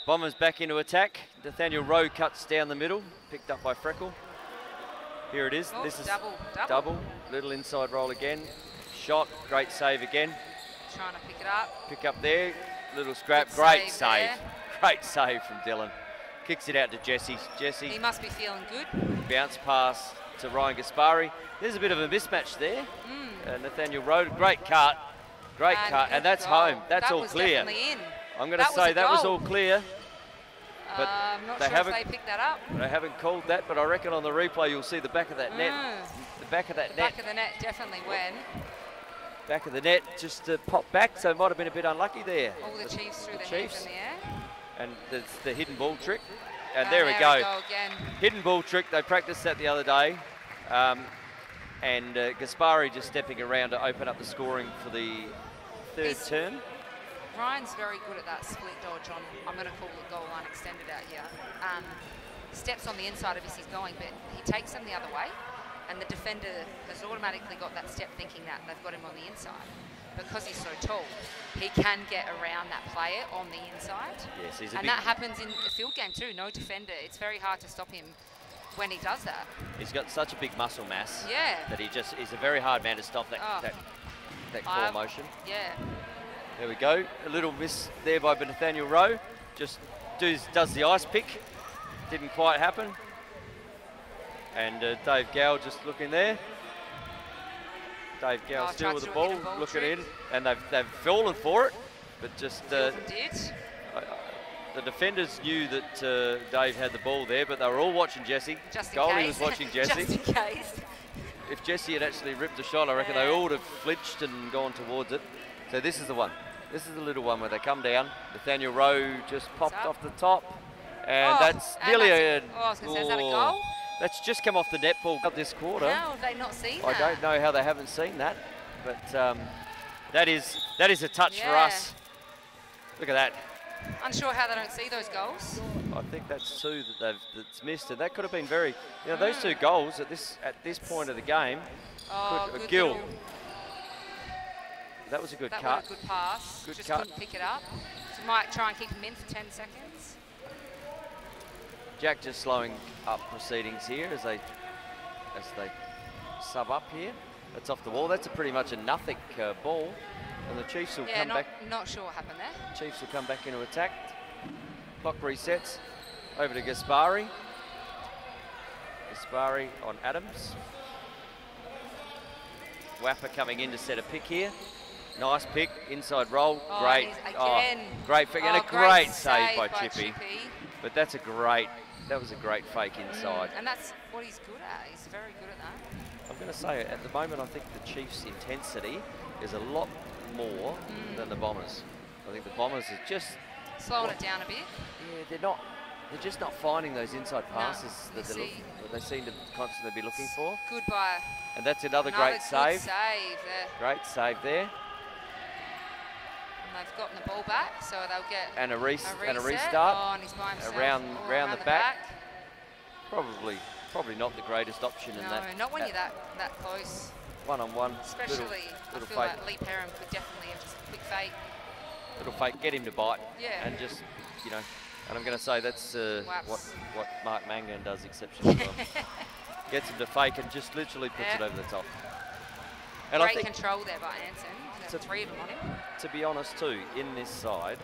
Bombers back into attack. Nathaniel Rowe cuts down the middle, picked up by Freckle. Here it is. Oh, this is double. Little inside roll again. Shot, great save again. Trying to pick it up. Pick up there, little scrap, Good great save. there. Great save from Dylan. Kicks it out to Jesse. He must be feeling good. Bounce pass to Ryan Gaspari. There's a bit of a mismatch there. Nathaniel Rowe, great cut. Great cut, and that's goal. home. That's that all was clear. Definitely in. I'm going to say that was all clear. But I'm not they sure if haven't, they picked that up. They haven't called that, but I reckon on the replay you'll see the back of that net. The back of that net. Back of the net definitely went. Back of the net just popped back, so it might have been a bit unlucky there. All the Chiefs threw their hands in the air. And there's the hidden ball trick. And there we go. Again. Hidden ball trick, they practiced that the other day. And Gaspari just stepping around to open up the scoring for the third term. Ryan's very good at that split dodge on, I'm going to call it goal line extended out here. Steps on the inside of he's going, but he takes them the other way. And the defender has automatically got that step thinking that they've got him on the inside. Because he's so tall, he can get around that player on the inside. Yes, he's and that happens in the field game too. No defender, it's very hard to stop him when he does that. He's got such a big muscle mass. Yeah. That he's a very hard man to stop that claw motion. Yeah. There we go. A little miss there by Nathaniel Rowe. Just does the ice pick. Didn't quite happen. And Dave Gow just looking there. Dave Gow still with the ball, looking in, and they've fallen for it, but just the defenders knew that Dave had the ball there, but they were all watching Jesse. Goldie was watching Jesse. Just in case. If Jesse had actually ripped the shot, I reckon they all would have flinched and gone towards it. So this is the one. This is the little one where they come down. Nathaniel Rowe just popped off the top, and that's nearly a. I was going to say, is that a goal? That's just come off the netball of this quarter. How have they not seen that? I don't know how they haven't seen that, but that is a touch for us. Look at that. Unsure how they don't see those goals. I think that's two that's missed, and that could have been very. You know, those two goals at this point of the game. Good Gill. little, that was a good cut. That was a good pass. Good just cut. Couldn't pick it up. So might try and keep him in for 10 seconds. Jack just slowing up proceedings here as they sub up here. That's off the wall. That's pretty much a nothing ball, and the Chiefs will come back. Not sure what happened there. Chiefs will come back into attack. Clock resets. Over to Gaspari. Gaspari on Adams. Wapper coming in to set a pick here. Nice pick, inside roll, great. Great pick, and a great save by Chippy. But that was a great fake inside. And that's what he's good at. He's very good at that. I'm going to say, at the moment, I think the Chiefs' intensity is a lot more than the Bombers. I think the Bombers are just slowing it down a bit. Yeah, they're just not finding those inside passes that they seem to constantly be looking for. Good by. And that's another great save. Save there. Great save there. And they've gotten the ball back, so they'll get and a restart Oh, and he's by himself around the back. probably not the greatest option in that. No, not when you're that close. One-on-one. Especially, little I feel fake. like Lee Perham could definitely have just a quick fake. Little fake, get him to bite. Yeah. And just, you know, and I'm going to say that's Whaps. what Mark Mangan does exceptionally well. Gets him to fake and just literally puts it over the top. And Great I think, control there by Anson. To- 3 of them on him. to be honest too, in this side,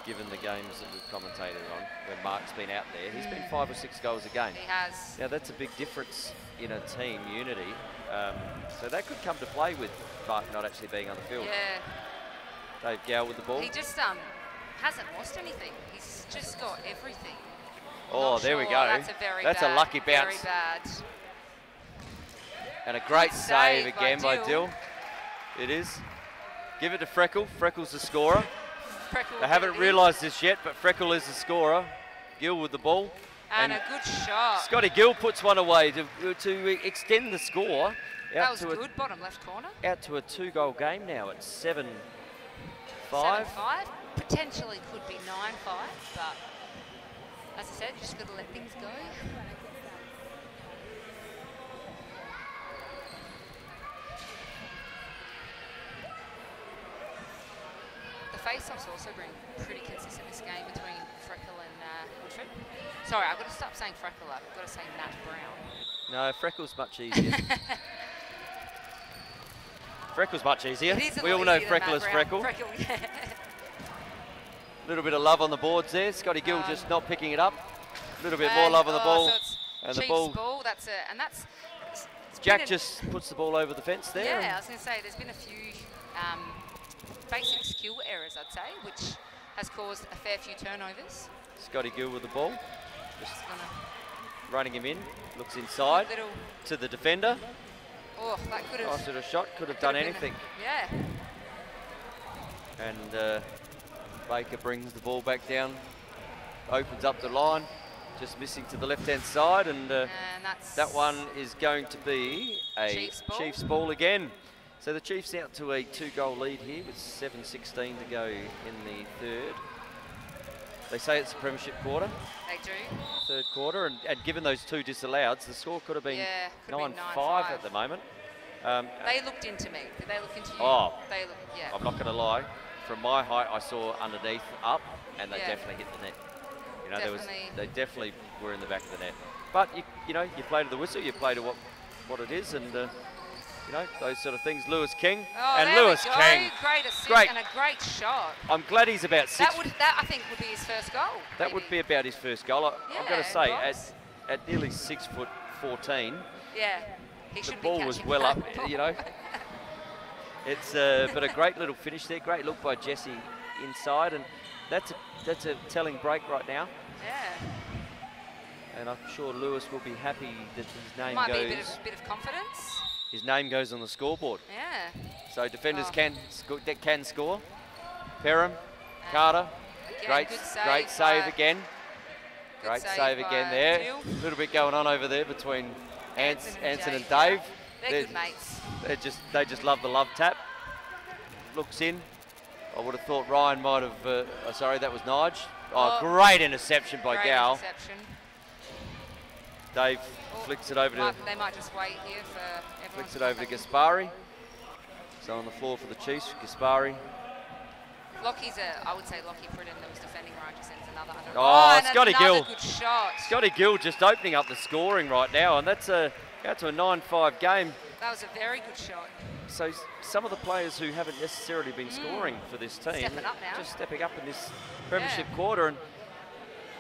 given the games that we've commentated on, when Mark's been out there, he's been 5 or 6 goals a game. He has. Now that's a big difference in a team unity. So that could come to play with Mark not actually being on the field. Yeah. Dave Gow with the ball. He just hasn't lost anything. He's just got everything. Oh, Not there we sure. go. That's a very That's bad, a lucky bounce. Very bad. And a great Good save save again by by Dill. Dill. It is. Give it to Freckle. Freckle's the scorer. Freckle They haven't with it. realised this yet, but Freckle is the scorer. Gill with the ball. And a good shot. Scotty Gill puts one away to extend the score. That was good, bottom left corner. Out to a 2-goal game now. It's 7-5. 7-5. Potentially could be 9-5, but as I said, just got to let things go. The face-offs also been pretty consistent this game between Freckle and Woodford. Sorry, I've got to stop saying Freckle. I've got to say Matt Brown. No, Freckle's much easier. Freckle's much easier. It is a We lot all know easier than Freckle Matt is Brown. Freckle. Freckle, yeah. Little bit of love on the boards there. Scotty Gill just not picking it up. A little bit more And, love on the ball. So it's and the Chiefs ball. That's it. And that's it's Jack been just puts the ball over the fence there. yeah, I was going to say there's been a few basic skill errors, I'd say, which has caused a fair few turnovers. Scotty Gill with the ball. Just Just gonna running him in. Looks inside little. to the defender. Oh, that could have. Nice little shot. Could have done anything. Yeah. And Baker brings the ball back down. Opens up the line. Just missing to the left-hand side. And that's that one is going to be a Chiefs ball. ball again. So the Chiefs out to a 2-goal lead here with 7:16 to go in the third. They say it's a premiership quarter. They do. Third quarter, and given those 2 disallowed, the score could have been 9-5 at the moment. They looked into me. Did they look into you? Oh. They look, yeah. I'm not going to lie. From my height, I saw underneath up, and they Yeah. definitely hit the net. You know, Definitely. they definitely were in the back of the net. But you know, you play to the whistle, you play to what it is, and you know, those sort of things. Lewis King Oh, and there Lewis we go. King. Great assist Great. and a great shot. I'm glad he's about 6. That I think would be his first goal. That would be about his first goal. I've got Yeah, to say, boss. at nearly 6'14", Yeah. He the should ball be was catching well that up. ball. You know, it's but a great little finish there. Great look by Jesse inside, and that's a telling break right now. Yeah. And I'm sure Lewis will be happy that his name Might goes. be a bit of confidence. His name goes on the scoreboard. Yeah. So defenders Oh. can score. Perham, Carter, Again, great save by- again. good Great save save by again there. Dill. A little bit going on over there between Anson and Jake, Dave. yeah. They're good mates. They just love the love tap. Looks in. I would have thought Ryan might have. Sorry, that was Nige. Oh, great interception by Great Gow. interception. Dave flicks it over to. They might just wait here for everyone. Flicks it over to Gaspari. So on the floor for the Chiefs, Gaspari. Lockie's I would say Lockie Pridden that was defending right just sends another under. Oh, and Scotty another Gill. Good shot. Scotty Gill just opening up the scoring right now, and that's out to a 9-5 game. That was a very good shot. So some of the players who haven't necessarily been scoring for this team, Stepping up now. just stepping up in this premiership quarter, and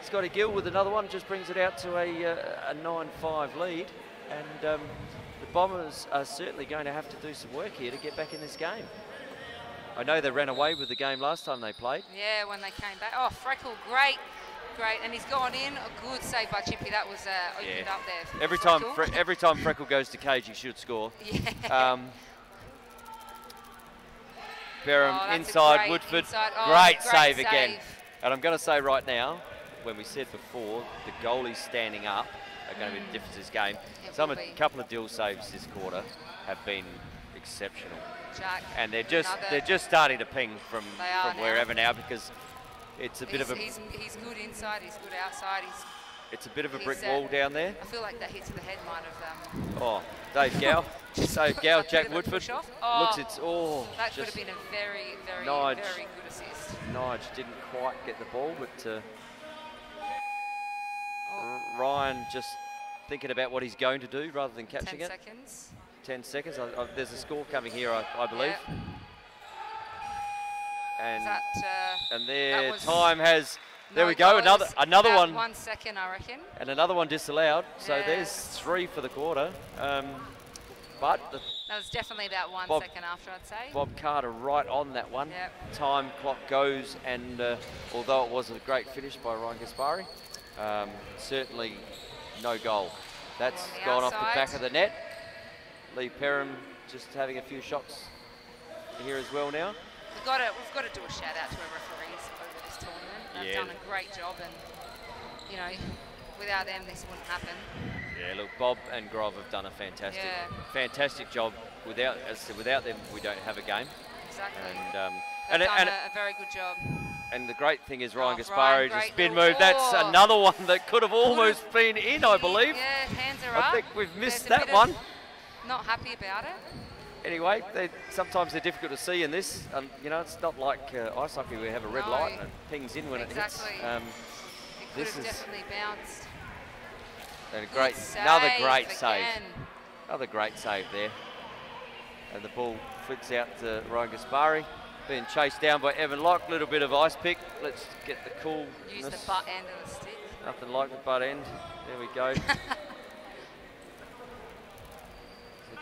Scotty Gill with another one just brings it out to a 9-5 lead, and the Bombers are certainly going to have to do some work here to get back in this game. I know they ran away with the game last time they played. Yeah, when they came back. Oh, Freckle, great, and he's gone in. A good save by Chippy. That was opened up there. For Every Freckle. time Freckle goes to cage, he should score. Yeah. Perham Oh, that's a inside, great Woodford, inside. Oh, great great save save. again. And I'm going to say right now, when we said before, the goalies standing up are going to be the difference in this game. It will Couple of Dill saves this quarter have been exceptional, Jack, and they're another- just starting to ping from They are now. wherever now, because it's a bit of a He's good inside. He's good outside. It's a bit of a He's, brick wall down there. I feel like that hit to the head might have. Oh, Dave Gow. Dave Gow, a bit Jack of a Woodford. push off. Looks it's that could have just been a very, very, Nige. very good assist. Nige didn't quite get the ball, but Oh, Ryan just thinking about what he's going to do rather than catching 10 it. seconds. 10 seconds. There's a score coming here, I believe. Yeah. And That their was time has. There no we go. goals. Another About one. 1 second, I reckon. And another one disallowed. So Yeah. there's 3 for the quarter. But That was definitely about 1 second after, I'd say. Bob Carter right on that one. Yep. Time clock goes, and although it was a great finish by Ryan Gaspari, certainly no goal. That's On the gone off the outside. back of the net. Lee Perham just having a few shots here as well now. We've got to do a shout out to our referees over this tournament. They've done a great job, and you know, without them this wouldn't happen. Yeah, look, Bob and Grov have done a fantastic job. Without, as I said, without them, we don't have a game. Exactly. And They've done a very good job. And the great thing is Ryan Gaspari Ryan, just great spin little move. That's ball. another one that could have almost been in, I believe. Yeah, hands are up. I think we've missed There's a that bit one. of Not happy about it. Anyway, sometimes they're difficult to see in this. You know, it's not like ice hockey where we have a red light and it pings in when it hits. It could This have is definitely bounced. and Good save another great save. again. Another great save there. And the ball flicks out to Ryan Gaspari. Being chased down by Evan Locke. Little bit of ice pick. Let's get the cool. Use the butt end of the stick. Nothing like the butt end. There we go.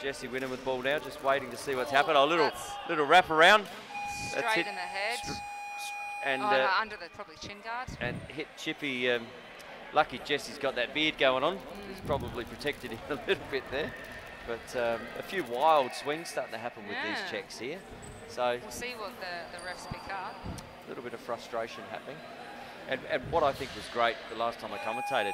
Jesse Winham with ball now, just waiting to see what's happened. A little wrap around. Straight That's it. in the head. And Under the probably chin guard. and hit Chippy. Lucky Jesse's got that beard going on. He's probably protected him a little bit there. But a few wild swings starting to happen with these checks here. So We'll see what the refs pick up. a little bit of frustration happening. And what I think was great the last time I commentated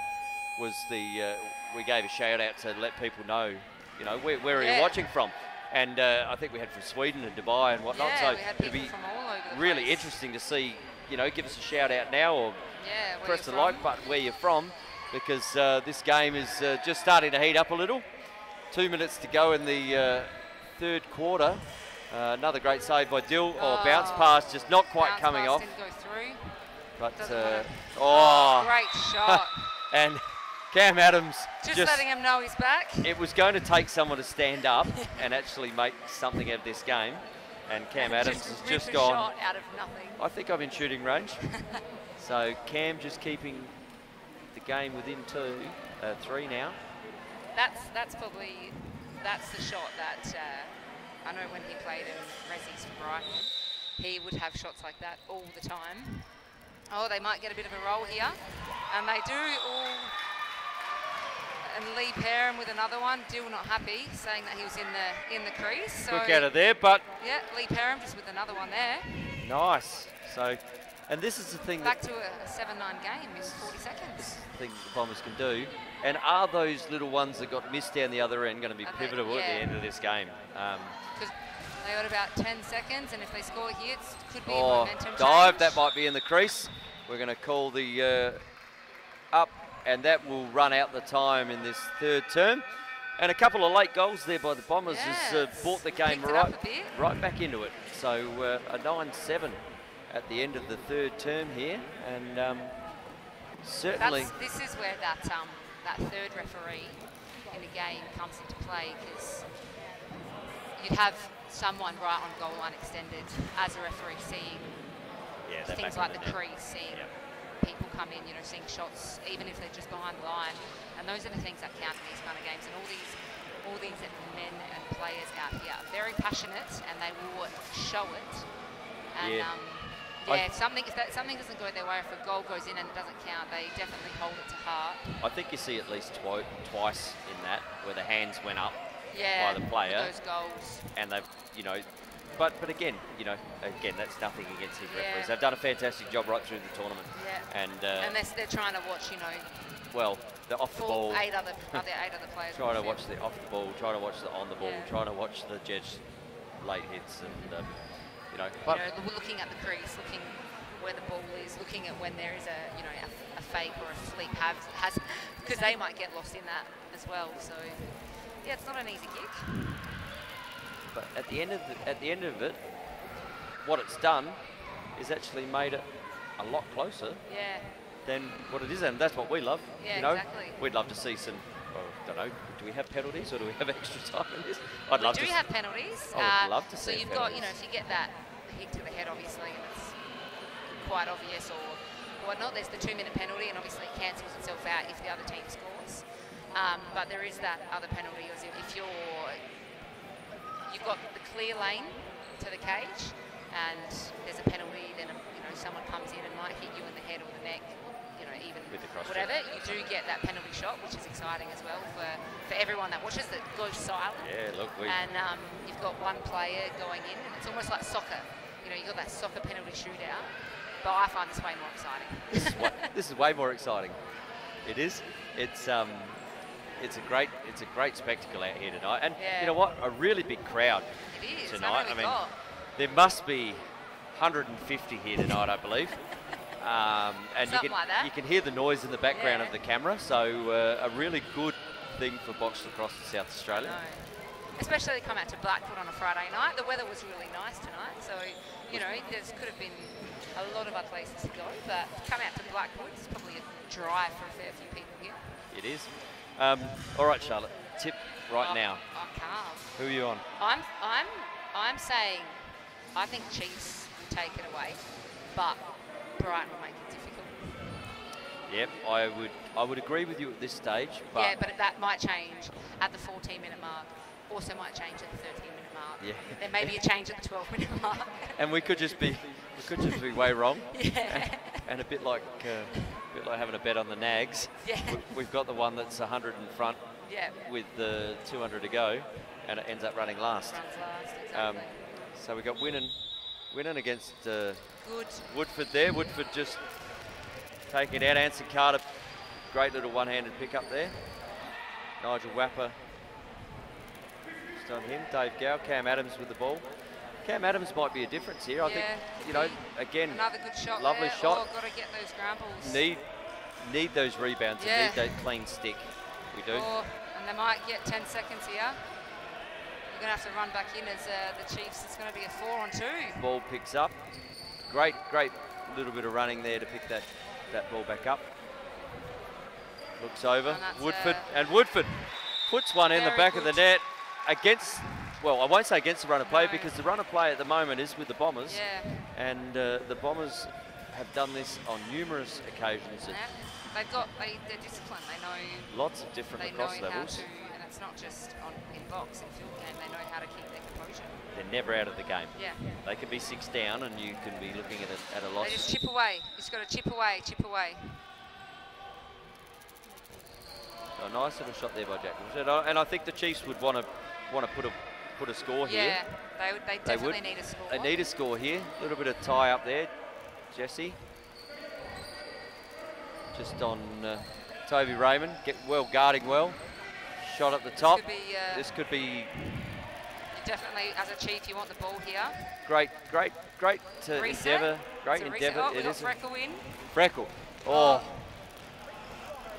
was we gave a shout out to let people know, you know, where are you watching from? And I think we had from Sweden and Dubai and whatnot. Yeah, so we had it'd people be from all over the really place. interesting to see, you know, give us a shout out now or Yeah, where press the you're like from. button where you're from, because this game is just starting to heat up a little. 2 minutes to go in the third quarter. Another great save by Dill. Bounce pass, just not quite Bounce coming pass off. Didn't go through. But Doesn't matter. Great shot. and Cam Adams just letting him know he's back. It was going to take someone to stand up and actually make something of this game, and Cam Adams has just gone. Shot out of nothing. I think I'm in shooting range. So Cam just keeping the game within 3 now. That's probably the shot that I know when he played in Resi's for Brighton, he would have shots like that all the time. Oh, they might get a bit of a roll here, and they do. All. And Lee Perham with another one. Dill not happy, saying that he was in the crease. So Look out of there, but yeah, Lee Perham just with another one there. nice. So, and this is the thing. Back to a 7-9 game in 40 seconds. Thing the Bombers can do. And are those little ones that got missed down the other end going to be pivotal at the end of this game? Because they got about 10 seconds, and if they score here, it could be a Oh, momentum dive, change. that might be in the crease. We're going to call the up, and that will run out the time in this third term. And a couple of late goals there by the Bombers has brought the game right back into it. So a 9-7 at the end of the third term here, and certainly this is where that third referee in the game comes into play, because you'd have someone right on goal line extended as a referee seeing things like the crease, seeing people come in, you know, seeing shots, even if they're just behind the line. And those are the things that count in these kind of games. And all these men and players out here are very passionate, and they will show it. And if something doesn't go their way, if a goal goes in and it doesn't count, they definitely hold it to heart. I think you see at least twice in that where the hands went up by the player. Those goals. And they've, you know, but again, you know, that's nothing against these referees. They've done a fantastic job right through the tournament. Yeah. And they're trying to watch, you know. Well, the off the ball. Eight other players. Trying to watch the off the ball, trying to watch the on the ball, trying to watch the judge late hits, and you know. But looking at the crease, looking where the ball is, looking at when there is a fake or a flick has because they might get lost in that as well. So yeah, it's not an easy gig. But at the end of it, what it's done is actually made it a lot closer Yeah. than what it is, and that's what we love. Yeah, you know, exactly. we'd love to see some. Well, I don't know. Do we have penalties or do we have extra time in this? I'd love to. We do have penalties. I would love to so see you've penalties. got, if you get that hit to the head, obviously, and it's quite obvious or whatnot, there's the 2-minute penalty, and obviously it cancels itself out if the other team scores. But there is that other penalty, as if you've got the clear lane to the cage, and there's a penalty, then someone comes in and might hit you in the head or the neck, even With the cross whatever. check. You do get that penalty shot, which is exciting as well for everyone that watches, that goes silent. Yeah, look, And you've got one player going in, and it's almost like soccer. You've got that soccer penalty shootout, but I find this way more exciting. this is way more exciting. It is. It's a great spectacle out here tonight, and Yeah. you know what? A really big crowd It is. tonight. I mean, there must be 150 here tonight, I believe. And Something like that. you can hear the noise in the background Yeah. of the camera, so a really good thing for box lacrosse in South Australia. No. Especially they come out to Blackwood on a Friday night. The weather was really nice tonight, so there could have been a lot of other places to go, but come out to Blackwood, it's probably a drive for a fair few people here. It is. All right, Charlotte, tip right now. I can't. Who are you on? I'm saying I think Chiefs will take it away, but Brighton will make it difficult. Yep, I would agree with you at this stage, but Yeah, but that might change at the 14-minute mark. Also might change at the 13-minute mark. Yeah. There may be a change at the 12-minute mark. and we could just be way wrong. Yeah. And a bit like having a bet on the Nags. Yeah. We've got the one that's 100 in front Yeah. with the 200 to go, and it ends up running last. Runs last, exactly. So we got winning against Good. Woodford there. Woodford just taking it out. Anson Carter, great little one-handed pick up there. Nigel Wapper just on him. Dave Gow, Cam Adams with the ball. Cam Adams might be a difference here. I think, again, Another good shot. lovely there. shot. Oh, got to get those scrambles. Need those rebounds Yeah. and need that clean stick. We do. Oh, and they might get 10 seconds here. You're going to have to run back in as the Chiefs. It's going to be a 4-on-2. Ball picks up. Great little bit of running there to pick that ball back up. Looks over. And that's, Woodford puts one in the very back of the good. net against, well, I won't say against the runner play No. because the runner play at the moment is with the Bombers. Yeah. And the Bombers have done this on numerous occasions. Yeah. They're disciplined. They know. Lots of different They know lacrosse how levels. to, and it's not just in box and field game. They know how to keep their composure. They're never out of the game. Yeah. They can be 6 down and you can be looking at a loss. They just chip away. You just got to chip away, chip away. A nice little shot there by Jack. And I think the Chiefs would want to put a score here. Yeah, they definitely need a score. They need a score here. A little bit of tie up there. Jesse. Just on Toby Raymond. Guarding well. Shot at the top. This could be Definitely, as a Chief, you want the ball here. great Reset. endeavour. Great It's a endeavour. reset. Oh, we got Freckle in. Freckle. Oh.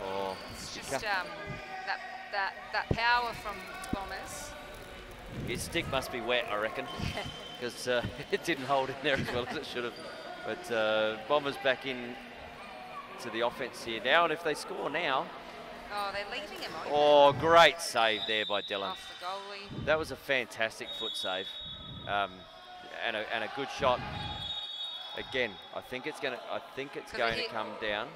Oh. It's just that power from Bombers. His stick must be wet, I reckon, because it didn't hold in there as well as it should have. But Bombers back in to the offence here now, and if they score now... Oh, they're leaving him open. Oh, great save there by Dylan. Off the goalie. That was a fantastic foot save, and a good shot. Again, I think it's going to come down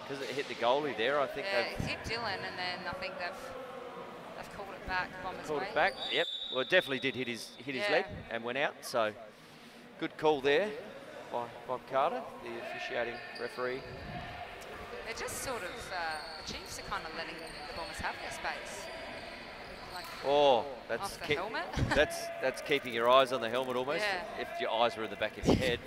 because it hit the goalie there. I think Yeah, it hit Dylan, and then I think they've called it back. Bombers called way. it back. Yep. Well, it definitely did hit his leg and went out. So good call there by Bob Carter, the officiating referee. They're just sort of the Chiefs are kind of letting the Bombers have their space. Like That's off the helmet. that's keeping your eyes on the helmet almost. Yeah. If your eyes were in the back of your head.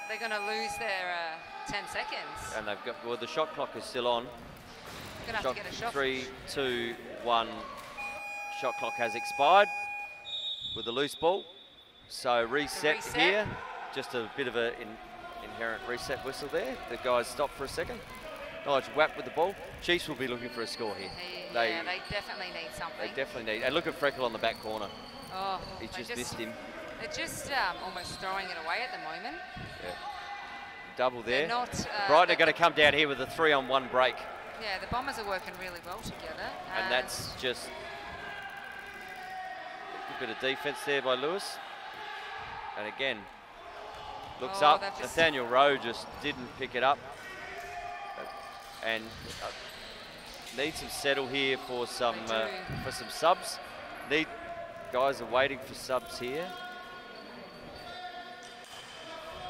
They're going to lose their 10 seconds. And they've got the shot clock is still on. Going to have to get a shot. 3, 2, 1. Shot clock has expired with a loose ball. So reset here. Just a bit of an inherent reset whistle there. The guys stop for a second. Nice whap with the ball. Chiefs will be looking for a score here. Yeah, they definitely need something. They definitely need. And look at Freckle on the back corner. Oh, He's just missed him. They're just almost throwing it away at the moment. Yeah. Double there. They're not, Brighton are going to come down here with a 3-on-1 break. Yeah, the Bombers are working really well together. And that's just a bit of defence there by Lewis. And again, looks up. Nathaniel Rowe just didn't pick it up. And needs some settle here for some subs. Guys are waiting for subs here.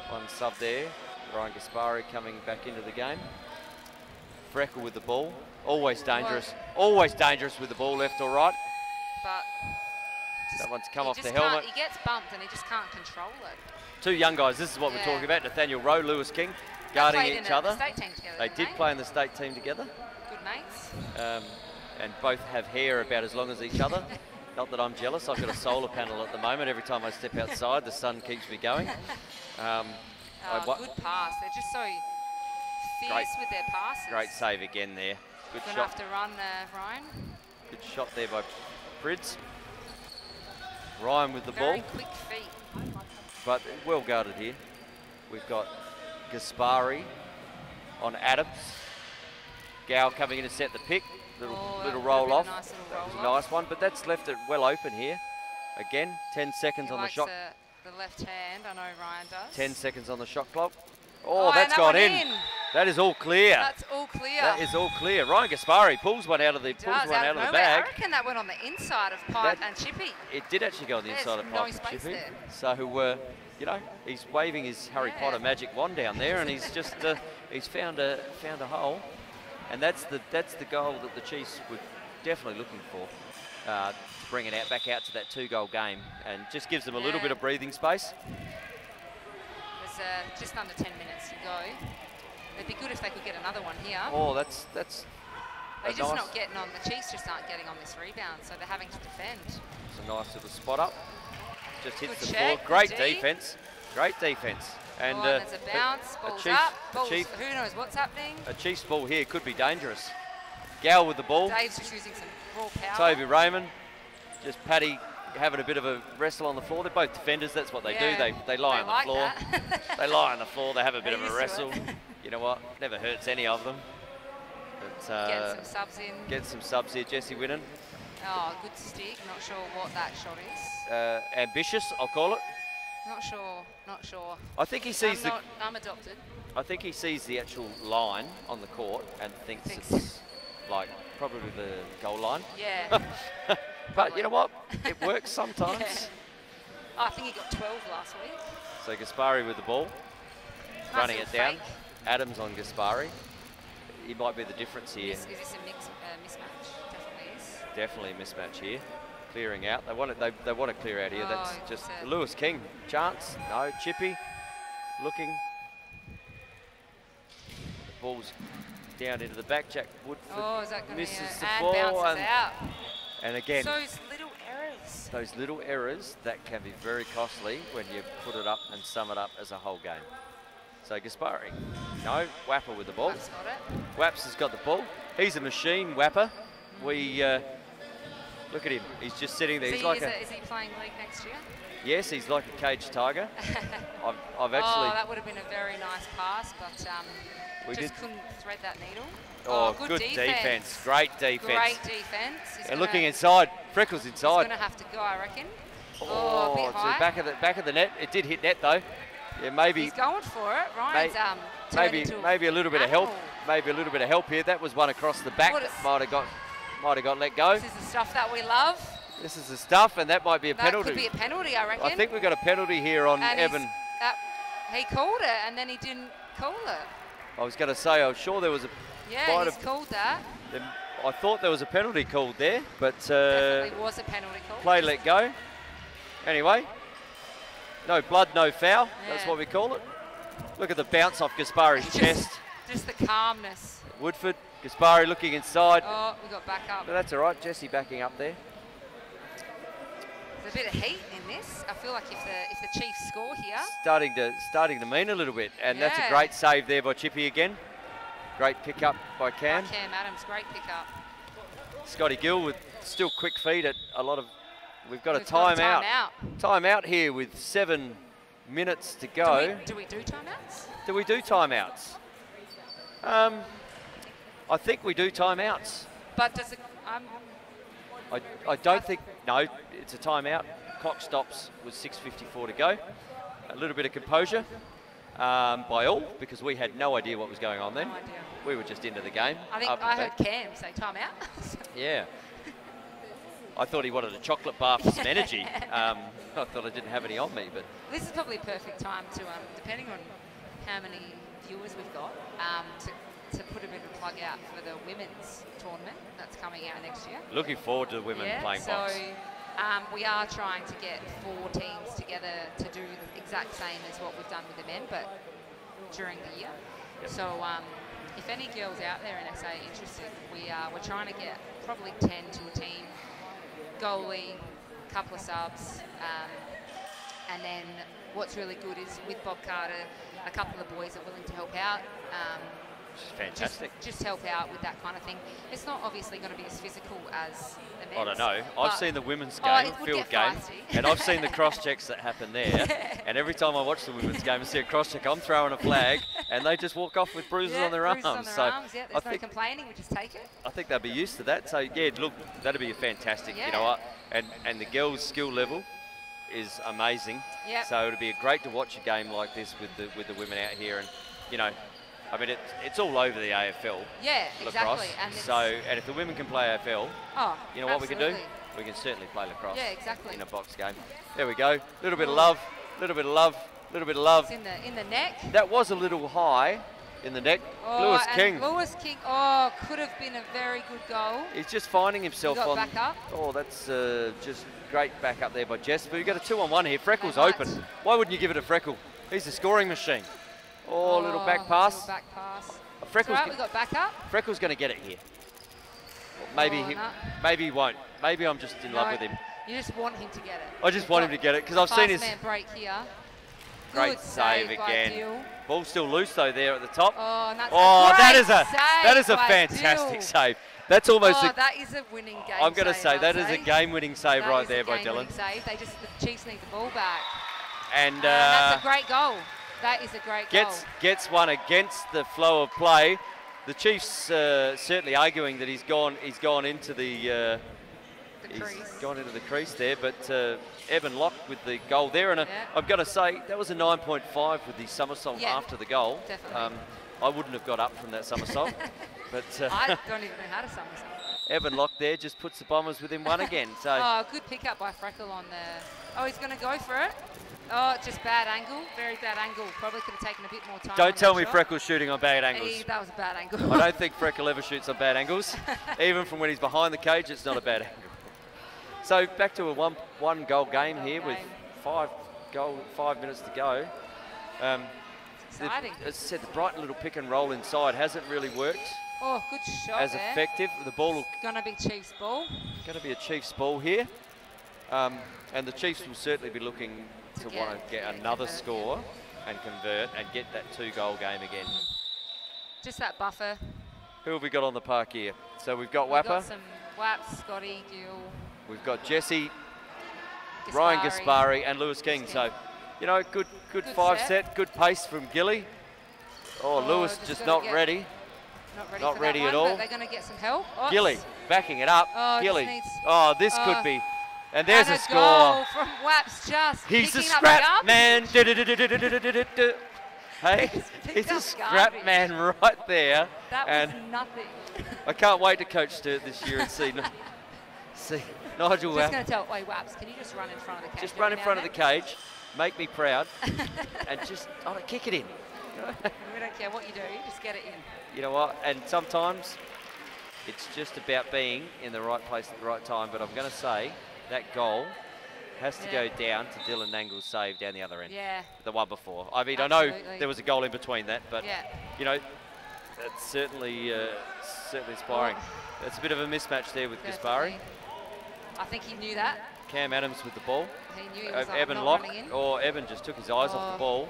One sub there. Ryan Gaspari coming back into the game. Freckle with the ball. Always dangerous. Always dangerous with the ball, left or right. But that one's come off the helmet. He gets bumped and he just can't control it. Two young guys. This is what we're talking about. Nathaniel Rowe, Lewis King, guarding each other. They did play in the state team together. Good mates. And both have hair about as long as each other. Not that I'm jealous. I've got a solar panel at the moment. Every time I step outside, the sun keeps me going. Good pass. They're just so fierce with their passes. Great save again there. Good shot. Gonna have to run, Ryan. Good shot there by Prids. Ryan with the ball. Very quick feet. But well guarded here. We've got Gaspari on Adams. Gow coming in to set the pick. Little roll off. Nice little That was a roll nice one, but that's left it well open here. Again, 10 seconds on the shot. The left hand, I know Ryan does. 10 seconds on the shot clock. Oh, that's gone in. That is all clear. That's all clear. That is all clear. Ryan Gaspari pulls one out of the bag. I reckon that went on the inside of Pipe and Chippy. It did actually go on the inside of Pipe and Chippy. There. So, you know, he's waving his Harry Potter magic wand down there, and he's just he's found a hole, and that's the goal that the Chiefs were definitely looking for. Bring it back out to that 2-goal game, and just gives them a little bit of breathing space. There's just under 10 minutes to go. It'd be good if they could get another one here. Oh, that's. They're just not getting on. The Chiefs just aren't getting on this rebound, so they're having to defend. It's a nice little spot up. Just hits the check, floor. Great defense. Great defense. And there's a bounce. Ball's up. Who knows what's happening? A Chiefs ball here could be dangerous. Gow with the ball. Dave's just using some raw power. Toby Raymond. Just Paddy having a bit of a wrestle on the floor. They're both defenders. That's what they do. They lie on the floor. They lie on the floor. They have a bit of a wrestle. You know what? Never hurts any of them. But, get some subs in. Get some subs here. Jesse Winnan. Oh, good stick. Not sure what that shot is. Ambitious, I'll call it. Not sure. Not sure. I think he sees I'm adopted. I think he sees the actual line on the court and thinks it's like probably the goal line. Yeah. But you know what? It works sometimes. Yeah. I think he got 12 last week. So Gaspari with the ball, running it down. Fake. Adams on Gaspari. He might be the difference here. Is this a mismatch? Definitely is. Definitely a mismatch here. Clearing out. They want to clear out here. That's just Lewis King. Chance. No. Chippy. Looking. The ball's down into the back. Jack Woodford misses the ball. Bounces out. And again, those little errors. Those little errors that can be very costly when you put it up and sum it up as a whole game. So Gaspari. No. Wapper with the ball. Waps got it. Waps has got the ball. He's a machine, Wapper. We look at him. He's just sitting there. He's like is he playing league next year? Yes, he's like a caged tiger. I've actually. Oh, that would have been a very nice pass, but we just couldn't thread that needle. Oh, good defense. Great defense. Great defense. And looking inside, Freckles inside. He's going to have to go, I reckon. Oh, a bit high. To the back of the net. It did hit net though. Yeah, maybe. He's going for it. Ryan's maybe a little bit of help. Maybe a little bit of help here. That was one across the back that might have got let go. This is the stuff that we love. This is the stuff, and that might be a penalty. That could be a penalty, I reckon. I think we've got a penalty here on Evan. He called it, and then he didn't call it. I was going to say, I was sure there was a. Yeah, he's called that. I thought there was a penalty called there, but definitely was a penalty call. Play let go. Anyway, no blood, no foul. Yeah. That's what we call it. Look at the bounce off Gaspari's chest. Just the calmness. Woodford, Gaspari looking inside. Oh, we got back up. But that's all right. Jesse backing up there. There's a bit of heat in this. I feel like if the Chiefs score here, starting to mean a little bit, and that's a Yeah. great save there by Chippy again. Great pick up by Cam. Cam Adams, great pickup. Scotty Gill with still quick feet at a lot of. We've got a We've got a timeout. timeout. Timeout here with 7 minutes to go. Do we do timeouts? Do we do timeouts? I think we do timeouts. But does it? I don't think, no, it's a timeout. Clock stops with 6:54 to go. A little bit of composure by all, because we had no idea what was going on then. No idea. We were just into the game. I think up I and heard back. Cam say timeout. Yeah. I thought he wanted a chocolate bar for some energy. I thought I didn't have any on me, but This is probably a perfect time to, depending on how many viewers we've got, to put a bit of a plug out for the women's tournament that's coming out next year. looking forward to the women playing so box. we are trying to get 4 teams together to do the exact same as what we've done with the men, but during the year. Yep. So if any girls out there in SA are interested, we're trying to get probably 10 to a team, goalie, couple of subs, and then what's really good is with Bob Carter, a couple of boys are willing to help out. Fantastic. Just help out with that kind of thing. It's not obviously going to be as physical as the men's. I don't know. I've seen the women's Oh, game, it would field get game, feisty. and I've seen the cross checks that happen there. And every time I watch the women's game and see a cross check, I'm throwing a flag, and they just walk off with bruises on their bruises arms. on their So arms, yeah, there's I no think complaining, we just take it. I think they'll be used to that. So yeah, look, that'd be a fantastic. You Yeah. know what? And the girls' skill level is amazing. Yep. So it'd be great to watch a game like this with the women out here, and you know. I mean, it's all over the AFL. Yeah, Lacrosse. exactly. And And if the women can play AFL, you know what we can do? absolutely. We can certainly play lacrosse. Yeah, exactly. In a box game. There we go. Little bit of love. Little bit of love. Little bit of love. It's in the neck. That was a little high in the neck. Lewis and King. Lewis King. Could have been a very good goal. He's just finding himself He got on. back up. Oh, that's just great back up there by Jesper. We've got a 2-on-1 here. Freckles They might. open. Why wouldn't you give it a Freckle? He's a scoring machine. Oh, little back pass. Little back pass. Freckles, Right, we got back up. Freckles going to get it here. Maybe Oh, he, no. maybe he won't. Maybe I'm just in love No, with him. You just want him to get it. I just want him to get it because I've seen his man break here. great Good save by again. Dill. Ball still loose though there at the top. Oh, and that's Oh, a that great is a save by fantastic Dill. save. That's almost Oh, that is a winning game. I'm going to save, say I'd that is a game-winning save That right is there a by game-winning Dylan. Save. The Chiefs need the ball back. And That's a great goal. That is a great goal. gets one against the flow of play. The Chiefs certainly arguing that he's gone into the crease. gone into the crease there, but Evan Locke with the goal there, and I've got to say that was a 9.5 with the somersault after the goal. Definitely. I wouldn't have got up from that somersault, but I don't even know how to somersault. Evan Locke there just puts the Bombers within one again. So Oh, good pick up by Freckle on the. Oh, he's going to go for it. Oh, just bad angle, very bad angle. Probably could have taken a bit more time. don't tell me shot. Freckle's shooting on bad angles. That was a bad angle. I don't think Freckle ever shoots on bad angles. Even from when he's behind the cage, it's not a bad angle. So back to a one goal game here with 5 minutes to go. Exciting. As I said, the bright little pick and roll inside hasn't really worked Oh, good shot as there. effective. The ball will Going to be Chiefs ball. going to be a Chiefs ball here. And the Chiefs will certainly be looking to want to get another convert, score and convert and get that 2-goal game again. Just that buffer. Who have we got on the park here? So we've got We've Wapper, got some Waps, Scotty, Gill, we've got Jesse, Ryan Gaspari and Lewis King. So, you know, good 5 set, good pace from Gilly. Oh, Lewis just gotta not get- ready. Not Not ready ready for that at one, all. but they're going to get some help. Oh, Gilly backing it up. Oh, Gilly. just needs- Oh, this oh. could be. And there's and a score. Goal from Waps just He's a picking up scrap garbage. man. Hey, he's picked a up scrap garbage. man right there. That and was nothing. I can't wait to coach Sturt this year and see Nigel Just Wapp. going to tell, wait, Waps, can you just run in front of the cage? Just run in every front of now the cage, make me proud, and just kick it in. and then? We don't care what you do, just get it in. You know what? And sometimes it's just about being in the right place at the right time. But I'm going to say that goal has to go down to Dylan Nangle's save down the other end. Yeah. The one before. I mean, I know Absolutely. there was a goal in between that, but Yeah. you know, that's certainly inspiring. Well, That's a bit of a mismatch there with Gaspari. Definitely. I think he knew that. Cam Adams with the ball. He knew he was Evan not Locke, running in. or Evan just took his eyes off the ball.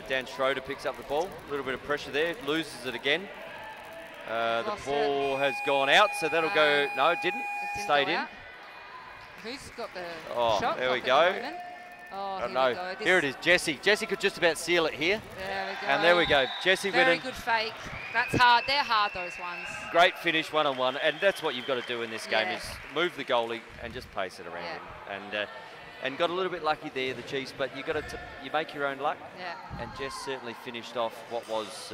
Dan Schroeder picks up the ball. A little bit of pressure there, loses it again. The ball has gone out, so that'll go. No, it didn't. Stayed in. Who's got the Oh, shot there we clock go. at the moment? Oh, here we go. Here it is, Jesse. Jesse could just about seal it here. There we go. And there we go. Jesse Very winning. good fake. That's hard. They're hard, those ones. Great finish, one-on-one, and that's what you've got to do in this game Yeah. is move the goalie and just pace it around him. And got a little bit lucky there, the Chiefs, but you got to you make your own luck. Yeah. And Jess certainly finished off what was.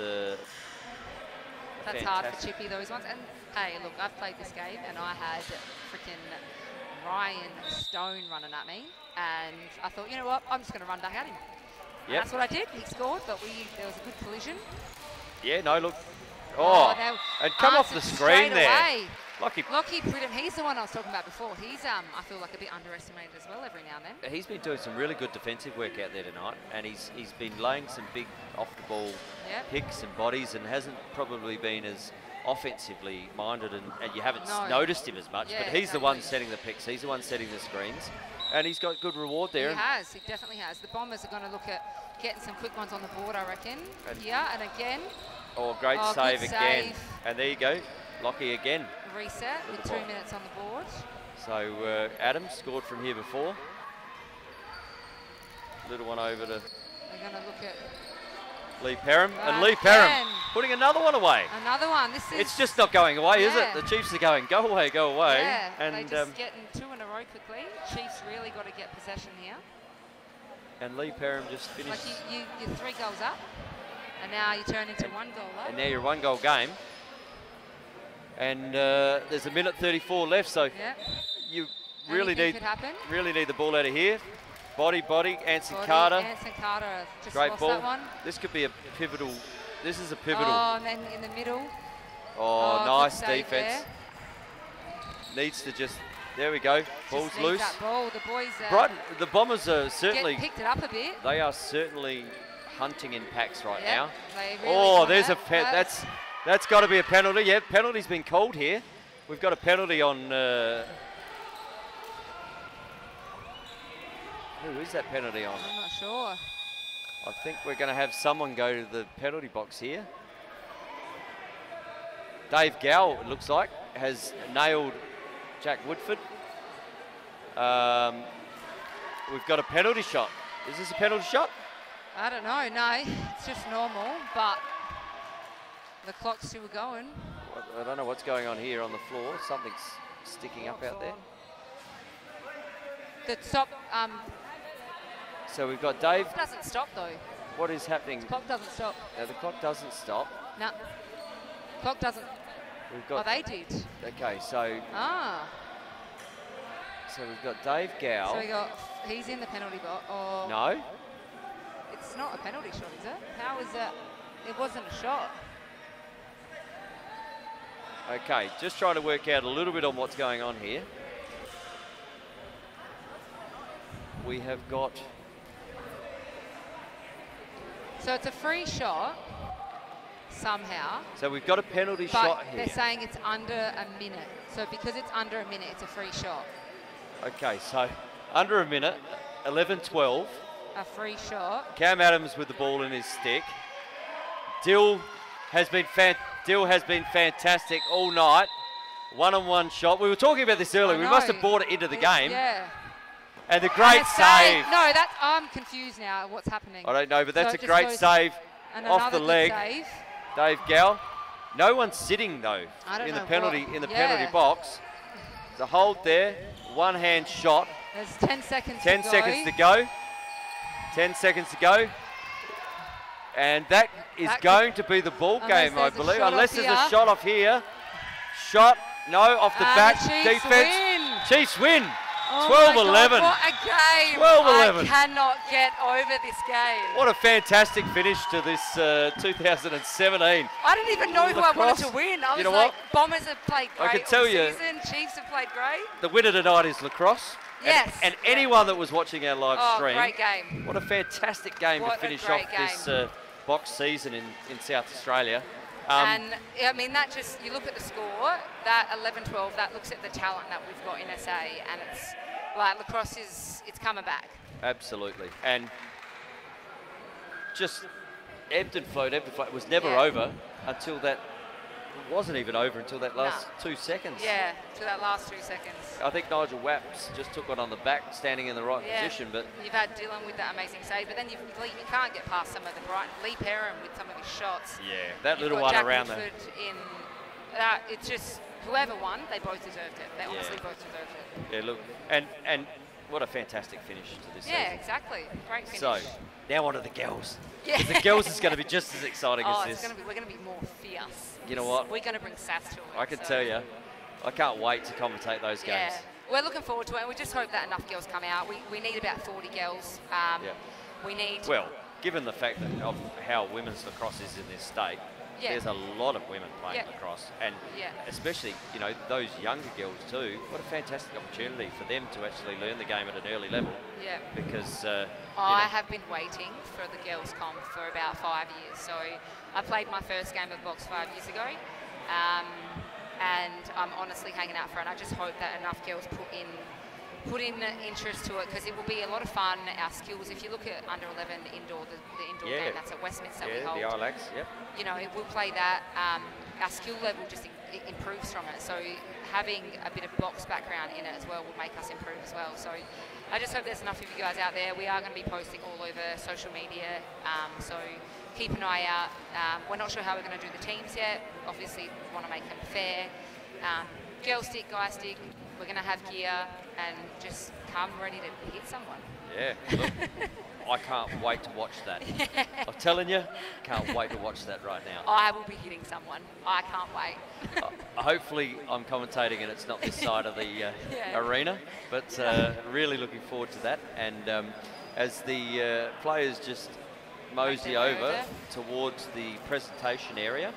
That's hard for Chippy, those ones. And hey, look, I've played this game and I had freaking Ryan Stone running at me, and I thought, you know what, I'm just going to run back at him. Yep. That's what I did. He scored, but there was a good collision. Yeah, no, look. Oh, and come off the screen there. Away. Lockie Pridham, he's the one I was talking about before. He's, I feel like, a bit underestimated as well every now and then. He's been doing some really good defensive work out there tonight, and he's been laying some big off-the-ball picks and bodies, and hasn't probably been as offensively minded, and you haven't noticed him as much, but he's the one setting the picks, he's the one setting the screens, and he's got good reward there. He definitely has. The Bombers are going to look at getting some quick ones on the board, I reckon. And again. Oh, great save again. And there you go, Lockie again. Reset with 2 minutes on the board. So Adams scored from here before. Little one over to... They're going to look at... Lee Perham, and Lee Perham putting another one away. Another one. It's just not going away, is it? The Chiefs are going, go away, go away. Yeah, and they're just getting 2 in a row quickly. Chiefs really got to get possession here. And Lee Perham just finished. Like you're 3 goals up, and now you turn into 1 goal up. And now you're a 1-goal game. And there's 1:34 left, so you really need the ball out of here. Body, Anson Carter. Anson Carter just great lost ball. that one. This could be a pivotal. This is a pivotal. Oh, and then in the middle. Oh, nice defense. There. Needs to just. There we go. Ball's loose. That ball. The boys. Brighton, the Bombers are certainly picked it up a bit. They are certainly hunting in packs right now. Really there's that's got to be a penalty. Yeah, penalty's been called here. We've got a penalty on. Who is that penalty on? I'm not sure. I think we're going to have someone go to the penalty box here. Dave Gow, it looks like, has nailed Jack Woodford. We've got a penalty shot. Is this a penalty shot? I don't know. No, it's just normal, but the clock's still going. I don't know what's going on here on the floor. Something's sticking up out there. The top. So we've got Dave. It doesn't stop though. What is happening? The clock doesn't stop. No, the clock doesn't stop. No. Clock doesn't. We've got. Oh, they did. Okay, so. So we've got Dave Gow. So he's in the penalty box. Oh. No. It's not a penalty shot, is it? How is it? It wasn't a shot. Okay, just trying to work out a little bit on what's going on here. We have got. So it's a free shot somehow. So we've got a penalty shot here. They're saying it's under a minute. So because it's under a minute, it's a free shot. Okay, so under a minute, 11-12. A free shot. Cam Adams with the ball in his stick. Dill has been fantastic all night. One-on-one shot. We were talking about this earlier. We must have brought it into the game. Yeah. And the great save. No, I'm confused now. What's happening? I don't know, but that's a great save off the leg. Save. Dave Gow. No one's sitting though in the penalty box. The hold there. One-hand shot. There's 10 seconds. 10 seconds to go. 10 seconds to go. And that is going to be the ball game, I believe. Unless there's a shot off here. Shot. No, off the back. Defense. Chiefs win. 12-11. What a game. 12-11. I cannot get over this game. What a fantastic finish to this 2017. I didn't even know who I wanted to win. I was like, Bombers have played great I can tell you, Chiefs have played great. The winner tonight is Lacrosse. Yes. And anyone that was watching our live stream. Great game. What a fantastic game to finish off this box season in South Australia. And I mean, that you look at the score, that 11-12, that looks at the talent that we've got in SA, and Like lacrosse it's coming back. Absolutely. And just ebbed and flowed. It was never Yeah. over until that. It wasn't even over until that last 2 seconds. Yeah, to that last 2 seconds. I think Nigel Waps just took one on the back, standing in the right position. But you've had Dylan with that amazing save, but then you can't get past some of the bright Lee Perrin with some of his shots. yeah, that You've little got one Jack around there. Woodford in. It's just whoever won, they both deserved it. They honestly both deserved it. Yeah, look, and what a fantastic finish to this Yeah, season. exactly. Great finish. So now on to the girls. Yeah. 'Cause the girls is going to be just as exciting Oh, as this. we're going to be more fierce. You know what? We're going to bring sass to it. I can so. tell you, I can't wait to commentate those games. Yeah, we're looking forward to it, and we just hope that enough girls come out. We need about 40 girls. Yeah. We need. Well, given the fact that of how women's lacrosse is in this state, Yeah. there's a lot of women playing Yeah. lacrosse, and Yeah. especially those younger girls too. What a fantastic opportunity for them to actually learn the game at an early level. Yeah. Because I have been waiting for the girls' comp for about 5 years. So I played my first game of box 5 years ago, and I'm honestly hanging out for it. I just hope that enough girls put in interest to it, because it will be a lot of fun. Our skills, if you look at under 11 indoor, the indoor game that's at Westminster we hold. the ILACs, yep. We'll play that. Our skill level just improves from it. So having a bit of box background in it as well will make us improve as well. So I just hope there's enough of you guys out there. We are going to be posting all over social media. So keep an eye out. We're not sure how we're going to do the teams yet. Obviously, we want to make them fair. Girl stick, guy stick. We're going to have gear and just come ready to hit someone. Yeah, look, I can't wait to watch that. I'm telling you, can't wait to watch that right now. I will be hitting someone. I can't wait. Hopefully I'm commentating and it's not this side of the arena, but really looking forward to that. And as the players just mosey over towards the presentation area,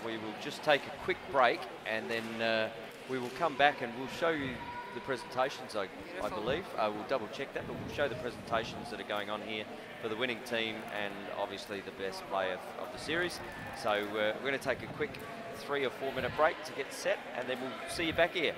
we will just take a quick break, and then we will come back and we'll show you the presentations, I believe. We'll double check that, but we'll show the presentations that are going on here for the winning team and obviously the best player of the series. So we're going to take a quick 3 or 4 minute break to get set, and then we'll see you back here.